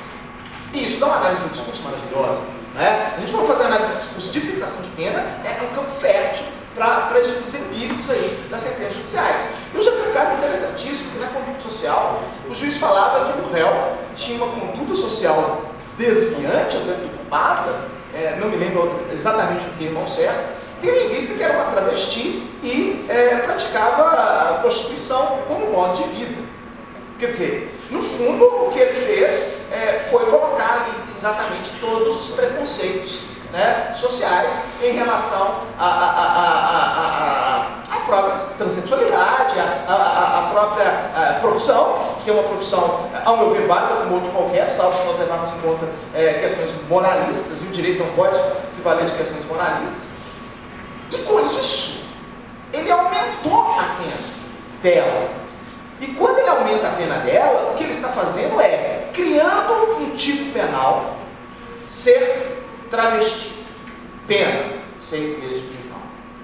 E isso dá uma análise do discurso maravilhosa. Né? A gente vai fazer análise do discurso de fixação de pena, é um campo fértil para estudos empíricos aí das sentenças judiciais. Eu já vi um caso interessantíssimo que na conduta social, o juiz falava que o réu tinha uma conduta social desviante, ou deturpada, não me lembro exatamente o termo ao certo, tendo em vista que era uma travesti e praticava a prostituição como modo de vida. Quer dizer, no fundo, o que ele fez foi colocar ali exatamente todos os preconceitos, né, sociais em relação à própria transexualidade, à própria profissão, que é uma profissão, ao meu ver, válida como outro qualquer, salvo se nós levarmos em conta questões moralistas, e o direito não pode se valer de questões moralistas. E com isso, ele aumentou a pena dela. E quando ele aumenta a pena dela, o que ele está fazendo é criando um tipo penal, ser travesti, pena, 6 meses de prisão.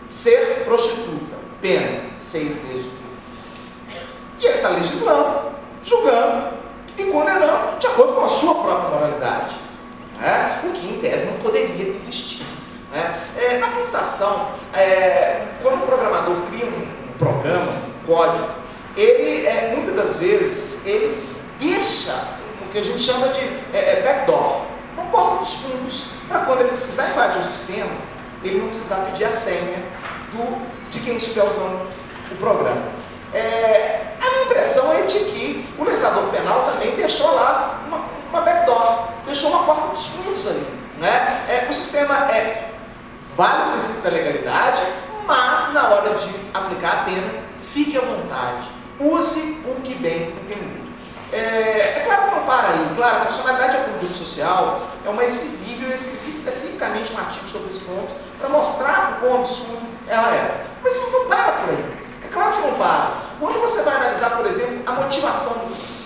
Ser prostituta, pena, 6 meses de prisão. E ele está legislando, julgando e condenando de acordo com a sua própria moralidade, né? O que em tese não poderia existir. Né? Na computação, quando o programador cria um programa, um código, ele, muitas das vezes, ele deixa o que a gente chama de backdoor, uma porta dos fundos, para quando ele precisar invadir o sistema, ele não precisar pedir a senha de quem estiver usando o programa. A minha impressão é de que o legislador penal também deixou lá uma backdoor, deixou uma porta dos fundos ali. Né? O sistema vale o princípio da legalidade, mas na hora de aplicar a pena, fique à vontade. Use o que bem entender. Claro que não para aí. Claro, a personalidade da conduta social é o mais visível. Eu escrevi especificamente um artigo sobre esse ponto para mostrar o quão absurdo ela era. Mas não para por aí. É claro que não para. Quando você vai analisar, por exemplo, a motivação do crime,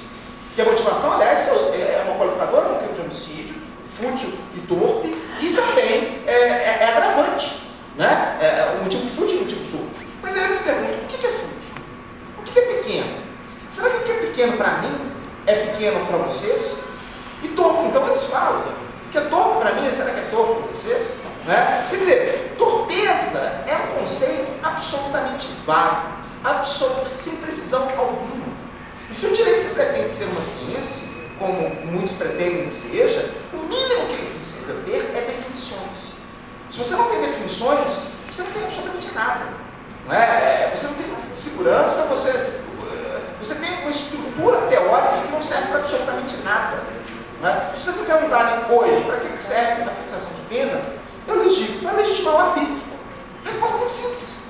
que a motivação, aliás, é uma qualificadora no crime de homicídio, fútil e torpe, e também é agravante. Né? O motivo fútil e o motivo torpe. Mas aí eles perguntam, o que é fútil? O que é pequeno? Será que o que é pequeno para mim é pequeno para vocês? E torpe, então eles falam. O que é torpe para mim, será que é torpe para vocês? Né? Quer dizer, torpeza é um conceito absolutamente vago, sem precisão alguma. E se o direito se pretende ser uma ciência, como muitos pretendem que seja, o mínimo que ele precisa ter é definições. Se você não tem definições, você não tem absolutamente nada. Né? Você não tem segurança, você tem uma estrutura teórica que não serve para absolutamente nada. Né? Se vocês me perguntarem hoje para que serve a fixação de pena, eu lhes digo, para legitimar o arbítrio. A resposta é muito simples.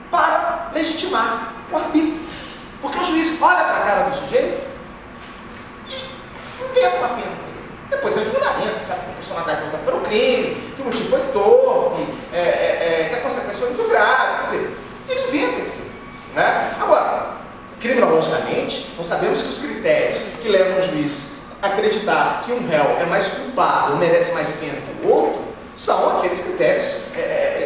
Para legitimar o arbítrio. Porque o juiz olha para a cara do sujeito e inventa uma pena. Depois ele fundamenta o fato que a personalidade voltada pelo crime, que o motivo foi torpe, que a consequência foi muito grave. Quer dizer, ele inventa aquilo. Né? Agora, criminologicamente, nós sabemos que os critérios que levam o juiz a acreditar que um réu é mais culpado ou merece mais pena que o outro são aqueles critérios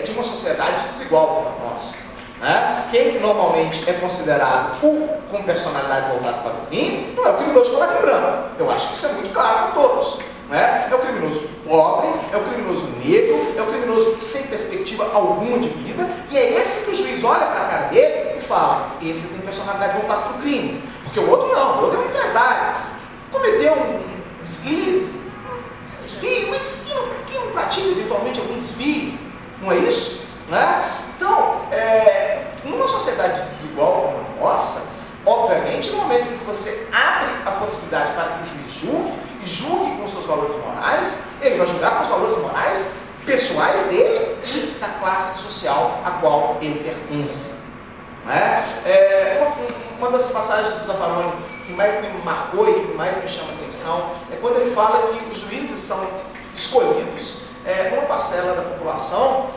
de uma sociedade desigual como a nossa. Né? Quem normalmente é considerado com personalidade voltada para o crime não é o criminoso com lábio branco. Eu acho que isso é muito claro para todos. Né? É o criminoso pobre, é o criminoso negro, é o criminoso sem perspectiva alguma de vida, e é esse que o juiz olha para a cara dele e fala: esse tem personalidade voltada para o crime. Porque o outro não, o outro é um empresário. Cometeu um deslize, um desvio, mas quem não pratica eventualmente algum desvio? Não é isso? Né? Então, numa sociedade desigual como a nossa, obviamente, no momento em que você abre a possibilidade para que o juiz julgue, e julgue com seus valores morais, ele vai julgar com os valores morais pessoais dele e da classe social a qual ele pertence. Né? Uma das passagens do Zaffaroni que mais me marcou e que mais me chama a atenção é quando ele fala que os juízes são escolhidos uma parcela da população,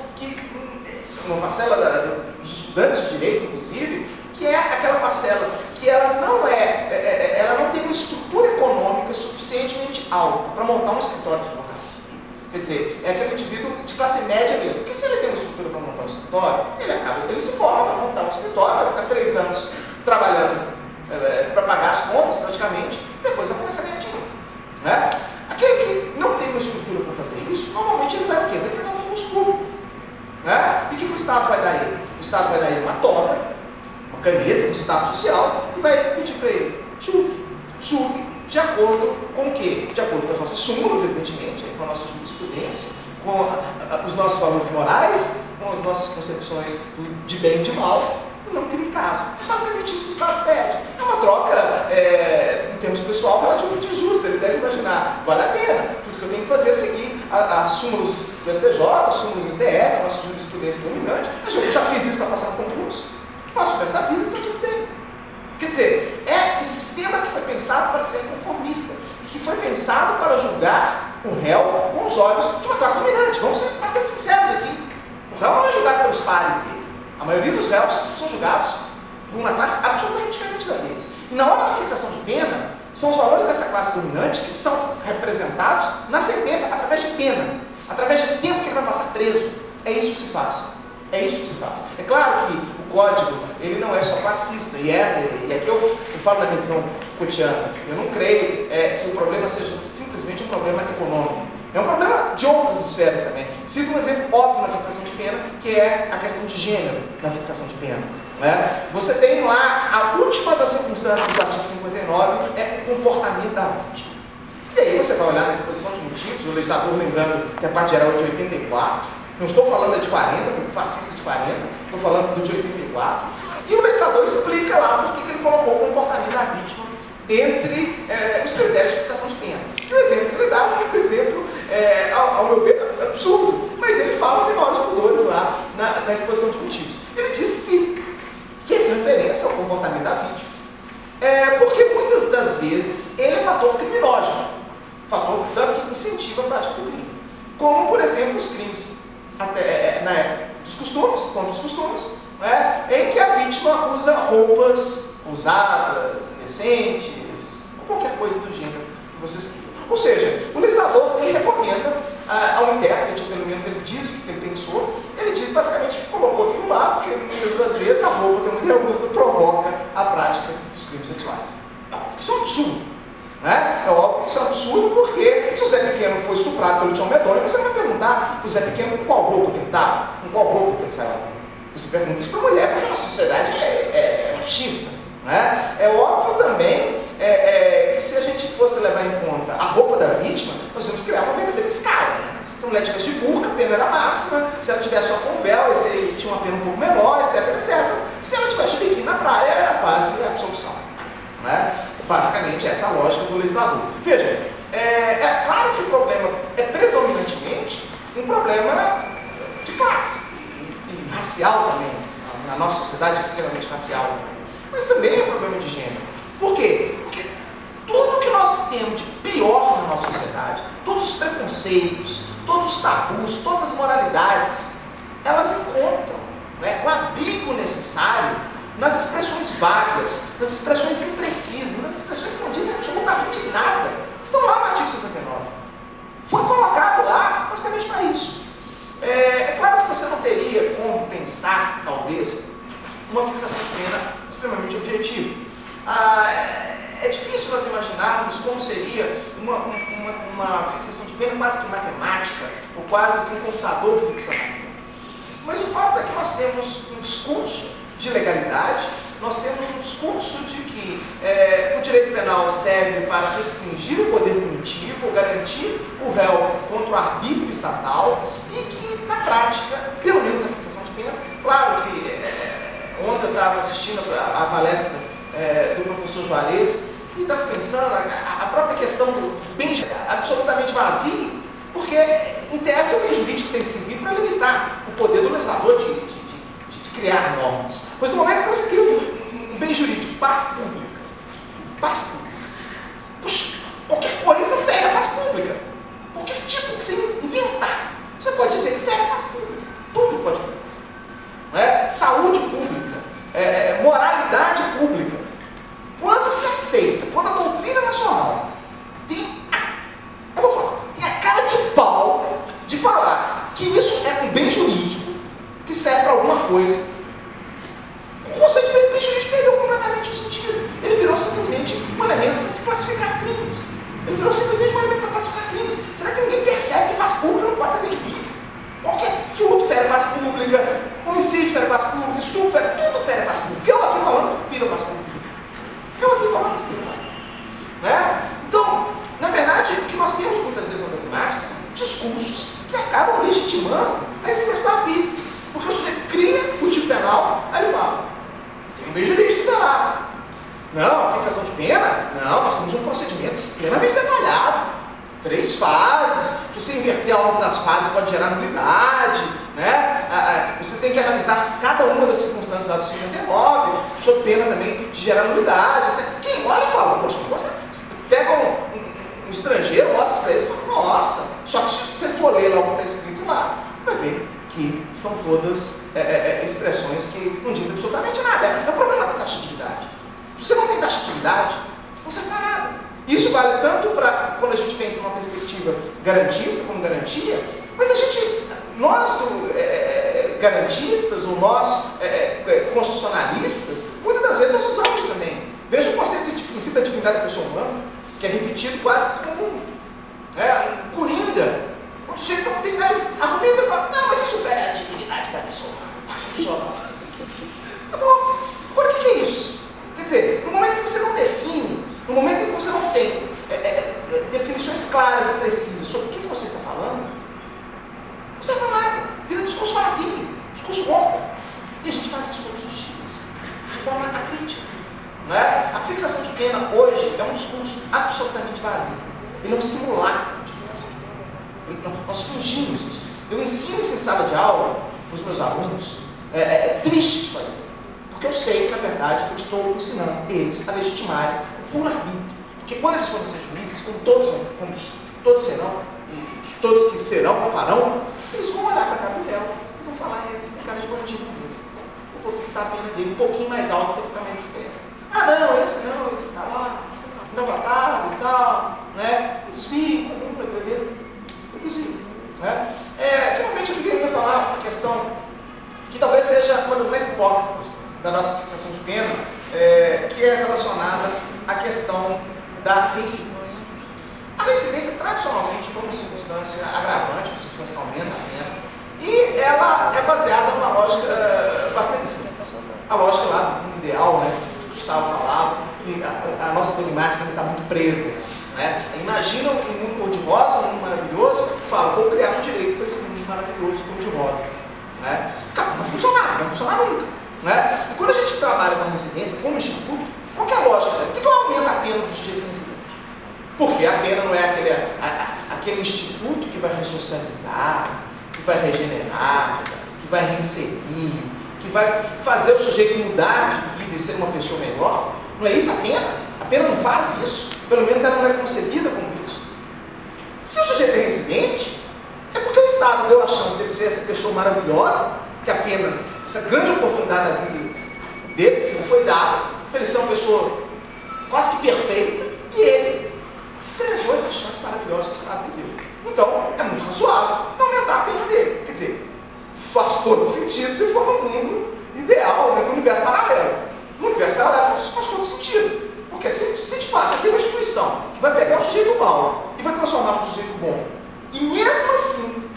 uma parcela dos estudantes de direito, inclusive, que é aquela parcela que ela não tem uma estrutura econômica suficientemente alta para montar um escritório de advocacia. Quer dizer, é aquele indivíduo de classe média mesmo, porque se ele tem uma estrutura para montar um escritório, ele se forma para montar um escritório, vai ficar 3 anos trabalhando para pagar as contas praticamente, depois vai começar a ganhar dinheiro. Né? Aquele que não tem uma estrutura para fazer isso, normalmente ele vai o quê? Vai tentar um concurso público. Né? E o que o Estado vai dar a ele? O Estado vai dar a ele uma toga, uma caneta, um estado social, e vai pedir para ele: julgue de acordo com o quê? De acordo com as nossas súmulas, evidentemente, com a nossa jurisprudência, com os nossos valores morais, com as nossas concepções de bem e de mal, e não crime caso. É basicamente isso que o Estado pede. É uma troca, em termos pessoal, relativamente justa. Ele deve imaginar: vale a pena, tudo que eu tenho que fazer é seguir as súmulas do STJ, as súmulas do STF, a nossa jurisprudência dominante. Eu já fiz isso para passar no concurso, faço o resto da vida e está tudo bem. Quer dizer, é um sistema que foi pensado para ser conformista e que foi pensado para julgar o réu com os olhos de uma classe dominante. Vamos ser bastante sinceros aqui. O réu não é julgado pelos pares dele. A maioria dos réus são julgados por uma classe absolutamente diferente da deles. E na hora da fixação de pena, são os valores dessa classe dominante que são representados na sentença através de pena, através de tempo que ele vai passar preso. É isso que se faz. É isso que se faz. É claro que o código, ele não é só classista, e aqui eu falo da minha visão Foucaultiana. Eu não creio que o problema seja simplesmente um problema econômico. É um problema de outras esferas também. Cito um exemplo óbvio na fixação de pena, que é a questão de gênero na fixação de pena. Né? Você tem lá a última das circunstâncias do artigo 59, é o comportamento da vítima. E aí você vai olhar na exposição de motivos, o legislador, lembrando que a parte geral é de 84, não estou falando de 40, do fascista de 40, estou falando do de 84, e o legislador explica lá por que ele colocou o comportamento da vítima entre os critérios de fixação de pena. E o exemplo que ele dá é um exemplo, ao meu ver, absurdo, mas ele fala sem maiores pudores lá na exposição de motivos. Ele diz que fez referência ao comportamento da vítima, porque muitas das vezes ele é fator criminógeno, fator, portanto, que incentiva a prática do crime. Como, por exemplo, os crimes na época dos costumes, contra os costumes, né, em que a vítima usa roupas usadas, indecentes, ou qualquer coisa do gênero que vocês queiram. Ou seja, o legislador, ele recomenda ao intérprete, pelo menos ele diz o que ele pensou, ele diz basicamente que colocou aquilo lá, porque muitas das vezes a roupa que a mulher usa provoca a prática dos crimes sexuais. Isso é um absurdo. Né? É óbvio que isso é um absurdo, porque se o Zé Pequeno foi estuprado pelo Tião Medonho, você não vai perguntar para o Zé Pequeno com qual roupa que ele estava, com qual roupa que ele saiu. Você pergunta isso para a mulher, porque a nossa sociedade é machista. Né? É óbvio também que se a gente fosse levar em conta a roupa da vítima, nós vamos criar uma verdadeira escala. Né? Se a mulher tivesse de burca, a pena era máxima. Se ela tivesse só com véu, esse aí tinha uma pena um pouco menor, etc, etc. Se ela tivesse de biquíni na praia, era quase a absolução. Né? Basicamente, essa é a lógica do legislador. Veja, é claro que o problema é predominantemente um problema de classe e racial também. Na nossa sociedade é extremamente racial. mas também é um problema de gênero. Por quê? Porque tudo que nós temos de pior na nossa sociedade, todos os preconceitos, todos os tabus, todas as moralidades, elas encontram, né, o abrigo necessário nas expressões vagas, nas expressões imprecisas, nas expressões que não dizem absolutamente nada. Estão lá no artigo 59. Foi colocado lá basicamente para isso. É claro que você não teria como pensar, talvez, uma fixação de pena extremamente objetiva. É difícil nós imaginarmos como seria uma fixação de pena quase que matemática, ou quase que um computador fixando a pena. Mas o fato é que nós temos um discurso de legalidade, nós temos um discurso de que o direito penal serve para restringir o poder punitivo, ou garantir o réu contra o arbítrio estatal, e que, na prática, pelo menos a fixação de pena, claro que ontem eu estava assistindo a palestra do professor Juarez, e estava pensando a própria questão do bem absolutamente vazio, porque, em tese, o bem jurídico tem que servir para limitar o poder do legislador de criar normas. Mas no momento que você cria um bem jurídico, paz pública, puxa, qualquer coisa fere a paz pública. Qualquer tipo que você inventar, você pode dizer que fere a paz pública. Tudo pode ferir a paz pública. Saúde pública, moralidade pública. Quando se aceita, quando a doutrina nacional tem a cara de pau de falar que isso é um bem jurídico que serve para alguma coisa, o conceito de bem jurídico perdeu completamente o sentido. Ele virou simplesmente um elemento para se classificar crimes. Ele virou simplesmente um elemento para classificar crimes. Será que ninguém percebe que paz pública não pode ser bem jurídico? Qualquer furto fere paz pública, homicídio fere paz pública, estupro fere, tudo fere paz pública. Eu aqui falando que firo paz pública. Né? Então, na verdade, o que nós temos muitas vezes na dogmática são discursos que acabam legitimando a existência do arbítrio. Porque o sujeito cria o tipo penal, aí ele fala, tem um bem jurídico tutelar. Não, a fixação de pena, não, nós temos um procedimento extremamente detalhado. 3 fases, se você inverter ao longo das fases pode gerar nulidade, né? Você tem que analisar cada uma das circunstâncias lá do 59, sob pena também de gerar nulidade. Quem olha e fala, poxa, você pega um estrangeiro, mostra para ele e fala, nossa, só que se você for ler lá o que está escrito lá, vai ver que são todas expressões que não dizem absolutamente nada. É o problema da taxatividade. Se você não tem taxatividade, não serve para nada. Isso vale tanto para quando a gente pensa numa perspectiva garantista como garantia, mas nós garantistas ou nós constitucionalistas, muitas das vezes nós usamos também. Veja o conceito de princípio da dignidade da pessoa humana, que é repetido quase como um coringa. O sujeito não tem mais argumento, ele fala, não, mas isso fere a dignidade da pessoa humana. Tá bom, agora o que é isso? Quer dizer, no momento em que você não define, no momento em que você não tem definições claras e precisas sobre o que você está falando, não serve para nada, vira discurso vazio, discurso roubo. E a gente faz isso todos os dias, de forma acrítica. Né? A fixação de pena hoje é um discurso absolutamente vazio. Ele é um simulacro de fixação de pena. Nós fingimos isso. Eu ensino isso em sala de aula para os meus alunos. É triste de fazer. Porque eu sei que, na verdade, eu estou ensinando eles a legitimarem por arbítrio. Porque quando eles forem ser juízes, como todos serão, e todos que serão, farão, eles vão olhar para a cara do réu e vão falar, eles têm cara de bandido mesmo. Eu vou fixar a pena dele um pouquinho mais alto para ele ficar mais esperto. Ah não, esse está lá, novatado e tal, né? Desfile comum para a dele, inclusive. Né? Finalmente, eu queria ainda falar uma questão que talvez seja uma das mais hipócritas da nossa fixação de pena, que é relacionada à questão da reincidência. A reincidência, tradicionalmente, foi uma circunstância agravante, uma circunstância que aumenta a pena, e ela é baseada numa lógica bastante simples. A lógica lá do mundo ideal, né, que o Salvo falava, que a nossa dogmática está muito presa. Né? Imagina um mundo cor-de-rosa, um mundo maravilhoso, e fala, vou criar um direito para esse mundo maravilhoso, cor-de-rosa. Né? Cara, não vai funcionar nunca. Né? E quando a gente trabalha com a reincidência como instituto, qual que é a lógica dela? Por que ela aumenta a pena do sujeito reincidente? Porque a pena não é aquele instituto que vai ressocializar, que vai regenerar, que vai reinserir, que vai fazer o sujeito mudar de vida e ser uma pessoa melhor? Não é isso a pena? A pena não faz isso. Pelo menos ela não é concebida como isso. Se o sujeito é reincidente, é porque o Estado deu a chance dele ser essa pessoa maravilhosa, que a pena, essa grande oportunidade da vida dele, que não foi dada, para ele ser uma pessoa quase que perfeita, e ele desprezou essa chance maravilhosa que o Estado lhe deu. Então, é muito razoável aumentar a pena dele. Quer dizer, faz todo sentido se for no mundo ideal, né, no universo paralelo. No universo paralelo isso faz todo sentido. Porque se de fato você tem uma instituição que vai pegar um sujeito mau e vai transformar num sujeito bom, e mesmo assim,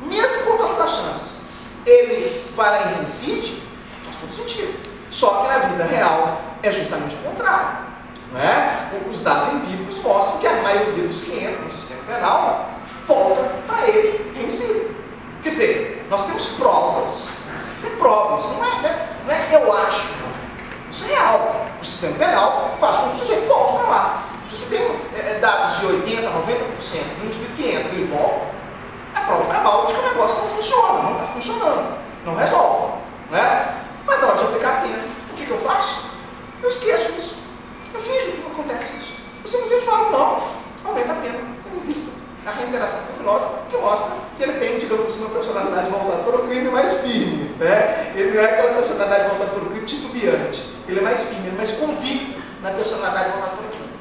mesmo com todas as chances, ele vai lá e reincide, faz todo sentido. Só que na vida real é justamente o contrário. Né? Os dados empíricos mostram que a maioria dos que entram no sistema penal voltam para ele reincidir. Quer dizer, nós temos provas, isso é provas, não é eu acho, não. Isso é real. O sistema penal faz com que o sujeito volte para lá. Se você tem dados de 80%, 90% do indivíduo que entra e ele volta, a prova cabal de que o negócio não funciona, não está funcionando, não resolve. Né? Mas na hora de aplicar a pena, o que eu faço? Eu esqueço isso. Eu finjo que não acontece isso. Eu simplesmente falo, não, aumenta a pena, tendo em vista a reiteração criminosa, que mostra que ele tem, digamos assim, uma personalidade voltada para o crime mais firme. Né? Ele não é aquela personalidade voltada para o crime titubeante. Ele é mais firme, ele é mais convicto na personalidade voltada para o crime.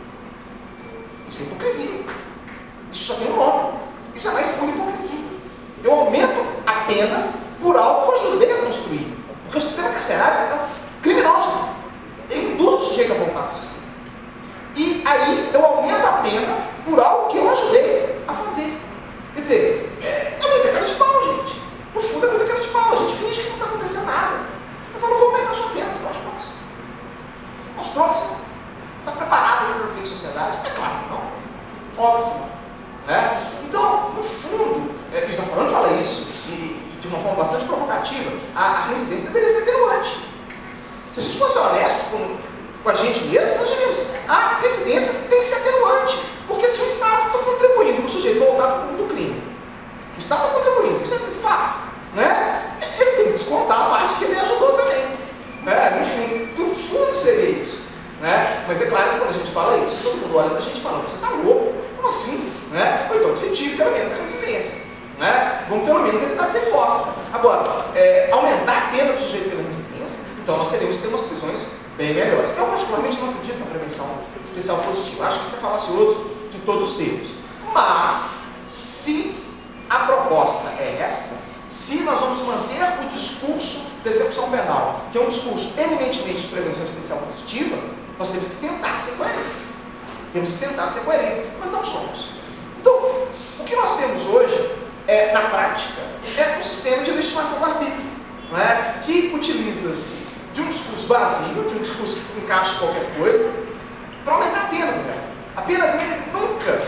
Isso é hipocrisia. Isso só tem um nome. Isso é mais pura hipocrisia. Eu aumento a pena por algo que eu ajudei a construir. Porque o sistema carcerário é criminoso. Ele induz o sujeito a voltar para o sistema. E aí eu aumento a pena por algo que eu ajudei a fazer. Quer dizer, é muita cara de pau, gente. No fundo é muita cara de pau. A gente finge que não está acontecendo nada. Eu falo, vou aumentar a sua pena, afinal de contas. Você mostrou que você está preparado para viver em sociedade? É claro que não. Óbvio que não. Né? Então, no fundo, o Zaffaroni fala isso, e de uma forma bastante provocativa, a reincidência deveria ser atenuante. Se a gente fosse honesto com a gente mesmo, nós diríamos, a reincidência tem que ser atenuante, porque se o Estado está contribuindo para o sujeito voltar para o mundo do crime, o Estado está contribuindo, isso é um fato, né? Ele tem que descontar a parte que ele ajudou também. Né? No fundo seria isso. Né? Mas é claro que quando a gente fala isso, todo mundo olha para a gente e fala, você está louco? Como assim? Né? Ou então que você tire pelo menos a reincidência. Né? Vamos pelo menos evitar de ser hipócrita. Agora, aumentar a pena do sujeito pela reincidência, então nós teremos que ter umas prisões bem melhores. Eu particularmente não acredito na prevenção especial positiva. Acho que isso é falacioso de todos os termos. Mas, se a proposta é essa, se nós vamos manter o discurso de execução penal, que é um discurso eminentemente de prevenção especial positiva, nós temos que tentar ser coerentes. Temos que tentar ser coerentes, mas não somos. Então, o que nós temos hoje, na prática, é um sistema de legitimação do arbítrio, né, que utiliza-se de um discurso vazio, de um discurso que encaixa em qualquer coisa, para aumentar a pena do réu. A pena dele nunca,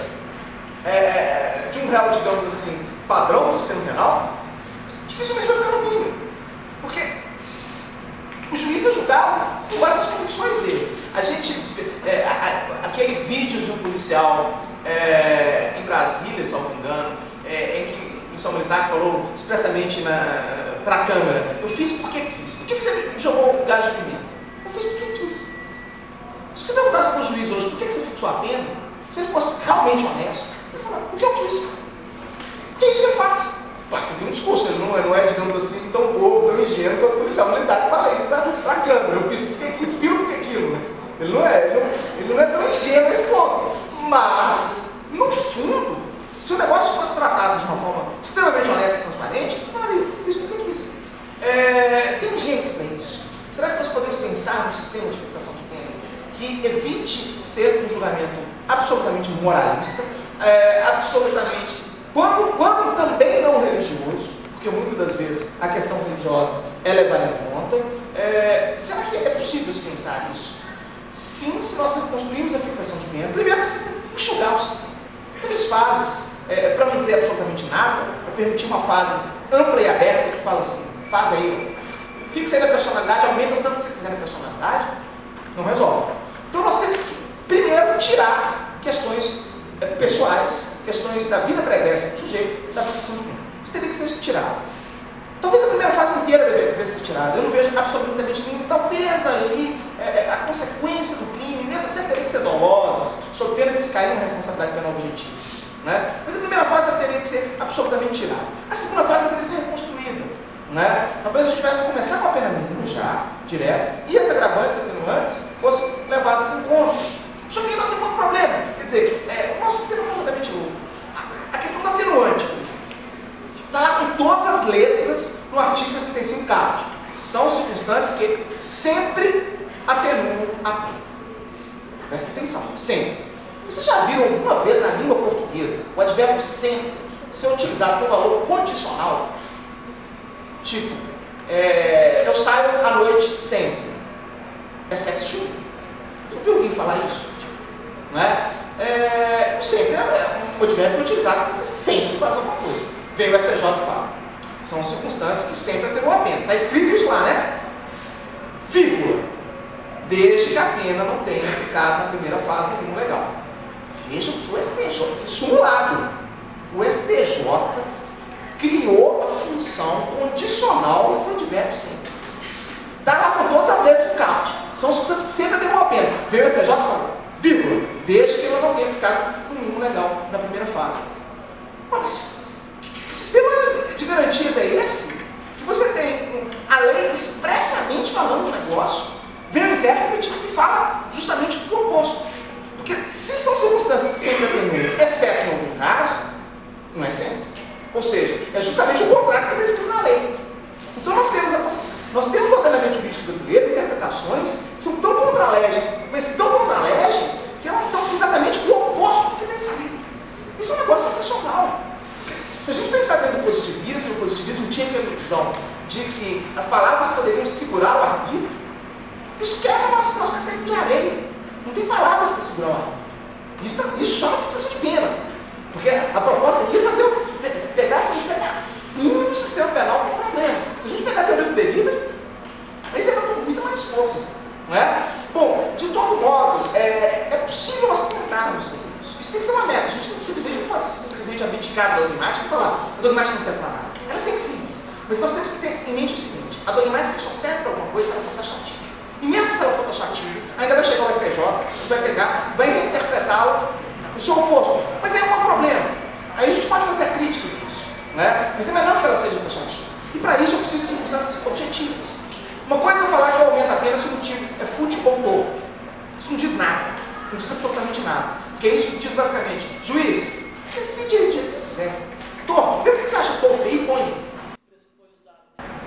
de um réu, digamos assim, padrão do sistema penal, dificilmente vai ficar no mínimo. Porque o juiz vai julgar com base nas convicções dele. A gente, aquele vídeo de um policial em Brasília, se não me engano, em que o policial militar falou expressamente para a câmera, eu fiz porque quis. Por que você jogou o gás de pimenta? Eu fiz porque quis. Se você perguntasse para o juiz hoje por que você fixou a pena, se ele fosse realmente honesto, ele ia falar, porque eu quis. Porque é isso que ele faz. Claro que tem um discurso, ele não é, digamos assim, tão bobo, tão ingênuo quanto o policial militar que fala isso para a câmera. Eu fiz porque quis, viram porque aquilo, né? Ele não é tão ingênuo nesse ponto. Mas, no fundo, se o negócio fosse tratado de uma forma extremamente honesta e transparente, eu falaria, fiz porque quis. Tem jeito para isso. Será que nós podemos pensar num sistema de fixação de pena que evite ser um julgamento absolutamente moralista, absolutamente, quando também não religioso, porque muitas das vezes a questão religiosa é levada em conta, será que é possível se pensar isso? Sim, se nós reconstruirmos a fixação de pena, primeiro precisa enxugar o sistema. 3 fases, para não dizer absolutamente nada, para permitir uma fase ampla e aberta que fala assim, faz aí, fixa aí na personalidade, aumenta o tanto que você quiser na personalidade, não resolve. Então nós temos que, primeiro, tirar questões pessoais, questões da vida pregressa do sujeito, da fixação de pena. Isso teria que ser tirado. Talvez a primeira fase inteira deve ser tirada. Eu não vejo absolutamente nenhum, talvez ali, cair numa responsabilidade penal objetiva. Né? Mas a primeira fase ela teria que ser absolutamente tirada. A segunda fase ela teria que ser reconstruída. Né? Talvez a gente tivesse que começar com a pena mínima já, direto, e as agravantes e atenuantes fossem levadas em conta. Só que aí nós temos outro problema. Quer dizer, o nosso sistema é completamente louco. A questão da atenuante, por exemplo, está lá com todas as letras no artigo 65 caput. São circunstâncias que sempre atenuam a pena. Presta atenção, sempre. Vocês já viram alguma vez na língua portuguesa o advérbio sempre ser utilizado com valor condicional? Tipo, eu saio à noite sempre. Exceto se chover. Já ouviu alguém falar isso? Tipo, não é? Sempre é um advérbio utilizado quando você sempre faz alguma coisa. Vem o STJ e fala. São circunstâncias que sempre atenuam a pena. Está escrito isso lá, né? Vírgula. Desde que a pena não tenha ficado na primeira fase do crime legal. Vejam que o STJ, esse simulado, o STJ criou a função condicional do advérbio sempre. Está lá com todas as letras do caput. São circunstâncias que sempre atenuam a pena. Veio o STJ e falou, vírgula, desde que ela não tenha ficado no mínimo legal na primeira fase. Mas que sistema de garantias é esse? Que você tem a lei expressamente falando um negócio, vem o intérprete e fala justamente o oposto. Porque se são circunstâncias que sempre atenuam, exceto em algum caso, não é sempre. Ou seja, é justamente o contrário que está escrito na lei. Então nós temos no ordenamento jurídico brasileiro interpretações que são tão contra-legem, mas tão contra-legem, que elas são exatamente o oposto do que está escrito. Isso é um negócio sensacional. Se a gente pensar dentro do positivismo, o positivismo tinha aquela ilusão de que as palavras poderiam segurar o arbítrio, isso quebra o nosso castelo de areia. Não tem palavras para segurar o arbítrio. Isso só na fixação de pena. Porque a proposta aqui é pegar assim, um pedacinho do sistema penal com problema. Se a gente pegar a teoria do delito, aí você vai com muito mais força. Não é? Bom, de todo modo, é possível nós tentarmos fazer isso. Isso tem que ser uma meta. A gente simplesmente não pode simplesmente abdicar da dogmática e falar a dogmática não serve para nada. Ela tem que servir. Mas nós temos que ter em mente o seguinte: a dogmática só serve para alguma coisa se ela for taxativa. E mesmo se ela for taxativa, ainda vai chegar o STJ, vai pegar, vai reinterpretá-la no seu oposto. Mas aí é um outro problema. Aí a gente pode fazer a crítica disso. Né? Mas é melhor que ela seja taxativa. E para isso eu preciso de circunstâncias objetivas. Uma coisa é falar que aumenta a pena se o motivo é fútil ou torpe. Isso não diz nada. Não diz absolutamente nada. Porque isso diz basicamente, juiz, decide aí o dia que você quiser. Torpe, vê o que você acha torpe aí e põe.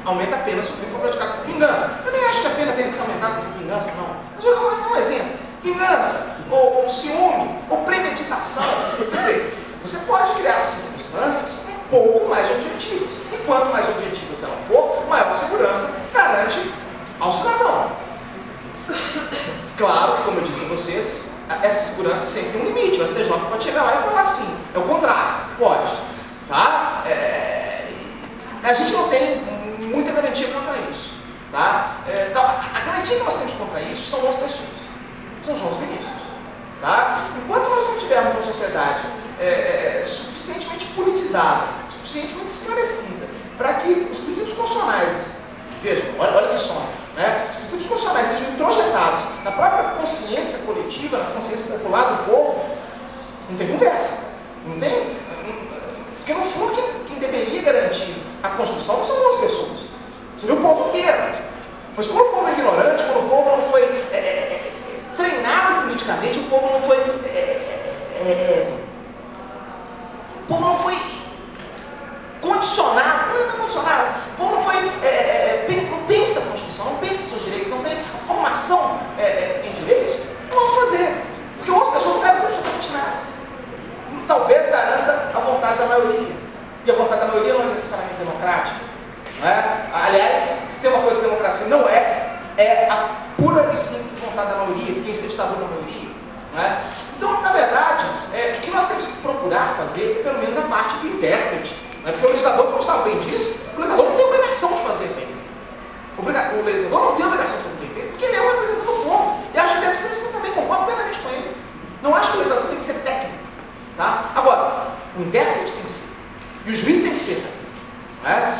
Aumenta a pena se o crime for praticado com vingança. Eu nem acho que a pena tenha que ser aumentada com vingança, não. Mas eu vou dar um exemplo. Vingança, ou ciúme, ou premeditação. Quer dizer, você pode criar circunstâncias um pouco mais objetivas. E quanto mais objetivas ela for, maior segurança garante ao cidadão. Claro que, como eu disse a vocês, essa segurança sempre tem um limite. O STJ pode chegar lá e falar assim. É o contrário. Pode. Tá? A gente não tem muita garantia contra isso. Tá? Então, a garantia que nós temos contra isso são 11 pessoas. São os 11 ministros. Tá? Enquanto nós não tivermos uma sociedade suficientemente politizada, suficientemente esclarecida, para que os princípios constitucionais, vejam, olha que som, né? Os princípios constitucionais sejam introjetados na própria consciência coletiva, na consciência popular do povo, não tem conversa. Não tem. Porque no fundo quem deveria garantir a Constituição não são 11 pessoas, seria o povo inteiro. Mas quando o povo é ignorante, quando o povo não foi treinado politicamente, o povo não foi condicionado, não é condicionado, o povo não foi, não pensa a Constituição, não pensa seus direitos, não tem a formação em direitos, não vão fazer, porque outras pessoas não garantem absolutamente nada. Talvez garanta a vontade da maioria, e a vontade da maioria não é necessariamente democrática. Não é? Aliás, se tem uma coisa que a democracia não é a pura e simples vontade da maioria, quem ser ditador da maioria. Não é? Então, na verdade, o que nós temos que procurar fazer é pelo menos a parte do intérprete. Não é? Porque o legislador, como sabe bem disso, o legislador não tem obrigação de fazer bem feito. O legislador não tem obrigação de fazer bem feito, porque ele é um representante do povo. E acho que deve ser assim também, concordo plenamente com ele. Não acho que o legislador tem que ser técnico. Tá? Agora, o intérprete tem que ser. E o juiz tem que ser também.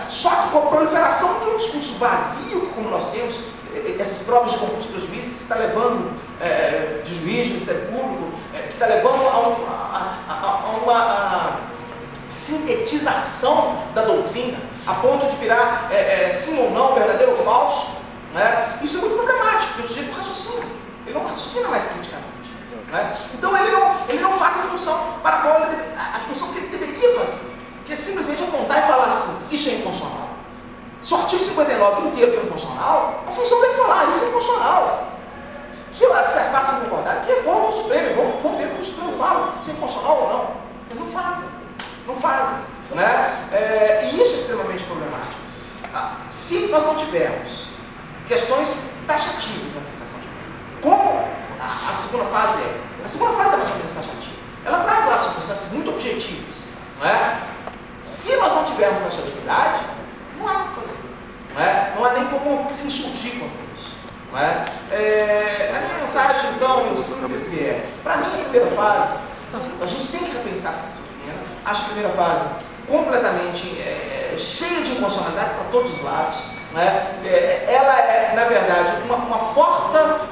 Só que com a proliferação de um discurso vazio, como nós temos, essas provas de concurso para juiz que se está levando de juiz, de Ministério Público, está levando a uma sintetização da doutrina, a ponto de virar sim ou não, verdadeiro ou falso, né? Isso é muito problemático, porque o sujeito não raciocina, ele não raciocina mais criticamente, né? Então ele não faz a função para a qual a função que ele deveria fazer, que é simplesmente apontar e falar assim, isso é inconstitucional. Se o artigo 59 inteiro for inconstitucional, a função dele é falar, isso é inconstitucional. Se as partes não concordarem, que recorram ao Supremo, vamos ver como o Supremo fala, se é inconstitucional ou não. Mas não fazem, né? E isso é extremamente problemático. Se nós não tivermos questões taxativas na fixação de pena, como a segunda fase é? A segunda fase é mais ou menos taxativa. Ela traz lá circunstâncias muito objetivas, não é? Se nós não tivermos taxatividade, não há o que fazer, não há nem como se insurgir contra isso. A minha mensagem, então, em síntese para mim, a primeira fase, a gente tem que repensar a fixação de pena. Acho a primeira fase completamente cheia de inconstitucionalidades para todos os lados. Ela é, na verdade, uma porta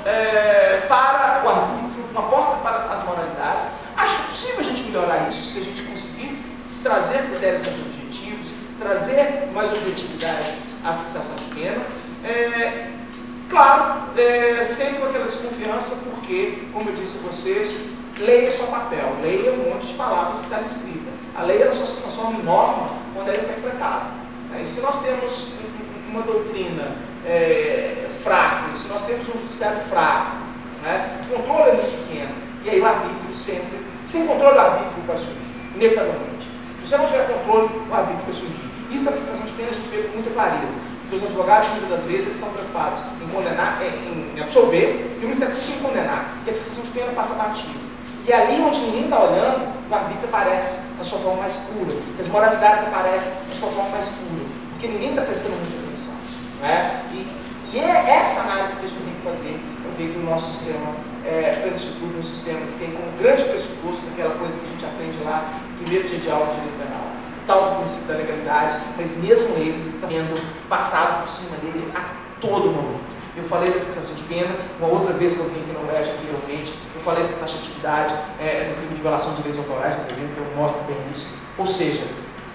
para o arbítrio, uma porta para as moralidades. Acho que é possível a gente melhorar isso se a gente conseguir trazer critérios mais objetivos, trazer mais objetividade à fixação de pena. Claro, sempre com aquela desconfiança, porque, como eu disse a vocês, leia só papel, leia um monte de palavras que está escrita. A lei ela só se transforma em norma quando ela é interpretada. E se nós temos uma doutrina fraca, se nós temos um judiciário fraco, o controle é muito pequeno, e aí o arbítrio sempre, sem controle o arbítrio vai surgir, inevitavelmente. Se você não tiver controle, o arbítrio vai surgir. Isso na fixação de pena a gente vê com muita clareza. Porque os advogados, muitas das vezes, eles estão preocupados em condenar, em absolver, e o Ministério Público em condenar. E a fixação de pena passa batido. E ali onde ninguém está olhando, o arbítrio aparece na sua forma mais pura. As moralidades aparecem na sua forma mais pura. Porque ninguém está prestando muita atenção. E é essa análise que a gente tem que fazer para ver que o nosso sistema antes de tudo, um sistema que tem como grande pressuposto aquela coisa que a gente aprende lá, primeiro dia de aula de direito penal, tal do princípio da legalidade, mas mesmo ele está sendo passado por cima dele a todo momento. Eu falei da fixação de pena, uma outra vez que eu vim aqui no UERJ anteriormente, eu falei da taxatividade, no crime de violação de direitos autorais, por exemplo, que eu mostro bem isso. Ou seja,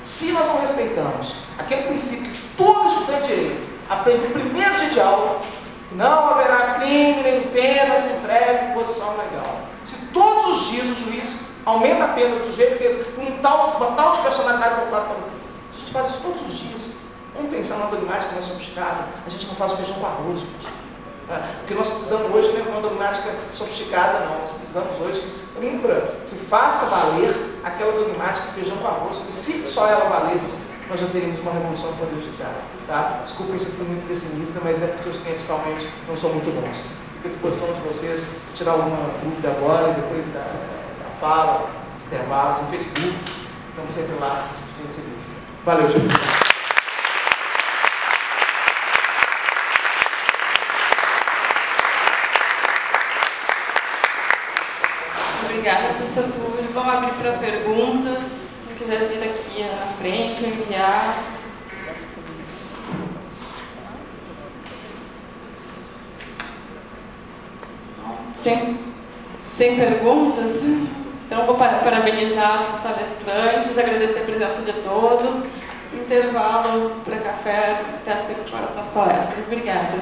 se nós não respeitamos aquele princípio que todo estudante de direito aprende no primeiro dia de aula, que não haverá crime nem pena sem prévia imposição legal. Se todos os dias o juiz aumenta a pena do sujeito por uma tal de personalidade voltada para o crime. A gente faz isso todos os dias. Vamos pensar numa dogmática mais sofisticada. A gente não faz o feijão com arroz, gente. O que nós precisamos hoje não é uma dogmática sofisticada, não. Nós precisamos hoje que se cumpra, se faça valer aquela dogmática feijão com arroz. Porque se só ela valesse, nós já teríamos uma revolução do Poder Judiciário. Tá? Desculpem se eu fui muito pessimista, mas é porque os tempos realmente não são muito bons. Fico à disposição de vocês tirar alguma dúvida agora e depois da fala, dos intervalos, no Facebook. Estamos sempre lá, a gente se vê. Valeu, gente. Obrigada, professor Túlio. Vamos abrir para perguntas. Quem quiser vir aqui na frente, enviar. Sem perguntas? Então, vou parabenizar os palestrantes, agradecer a presença de todos. Intervalo para café até as 5 horas nas palestras. Obrigada.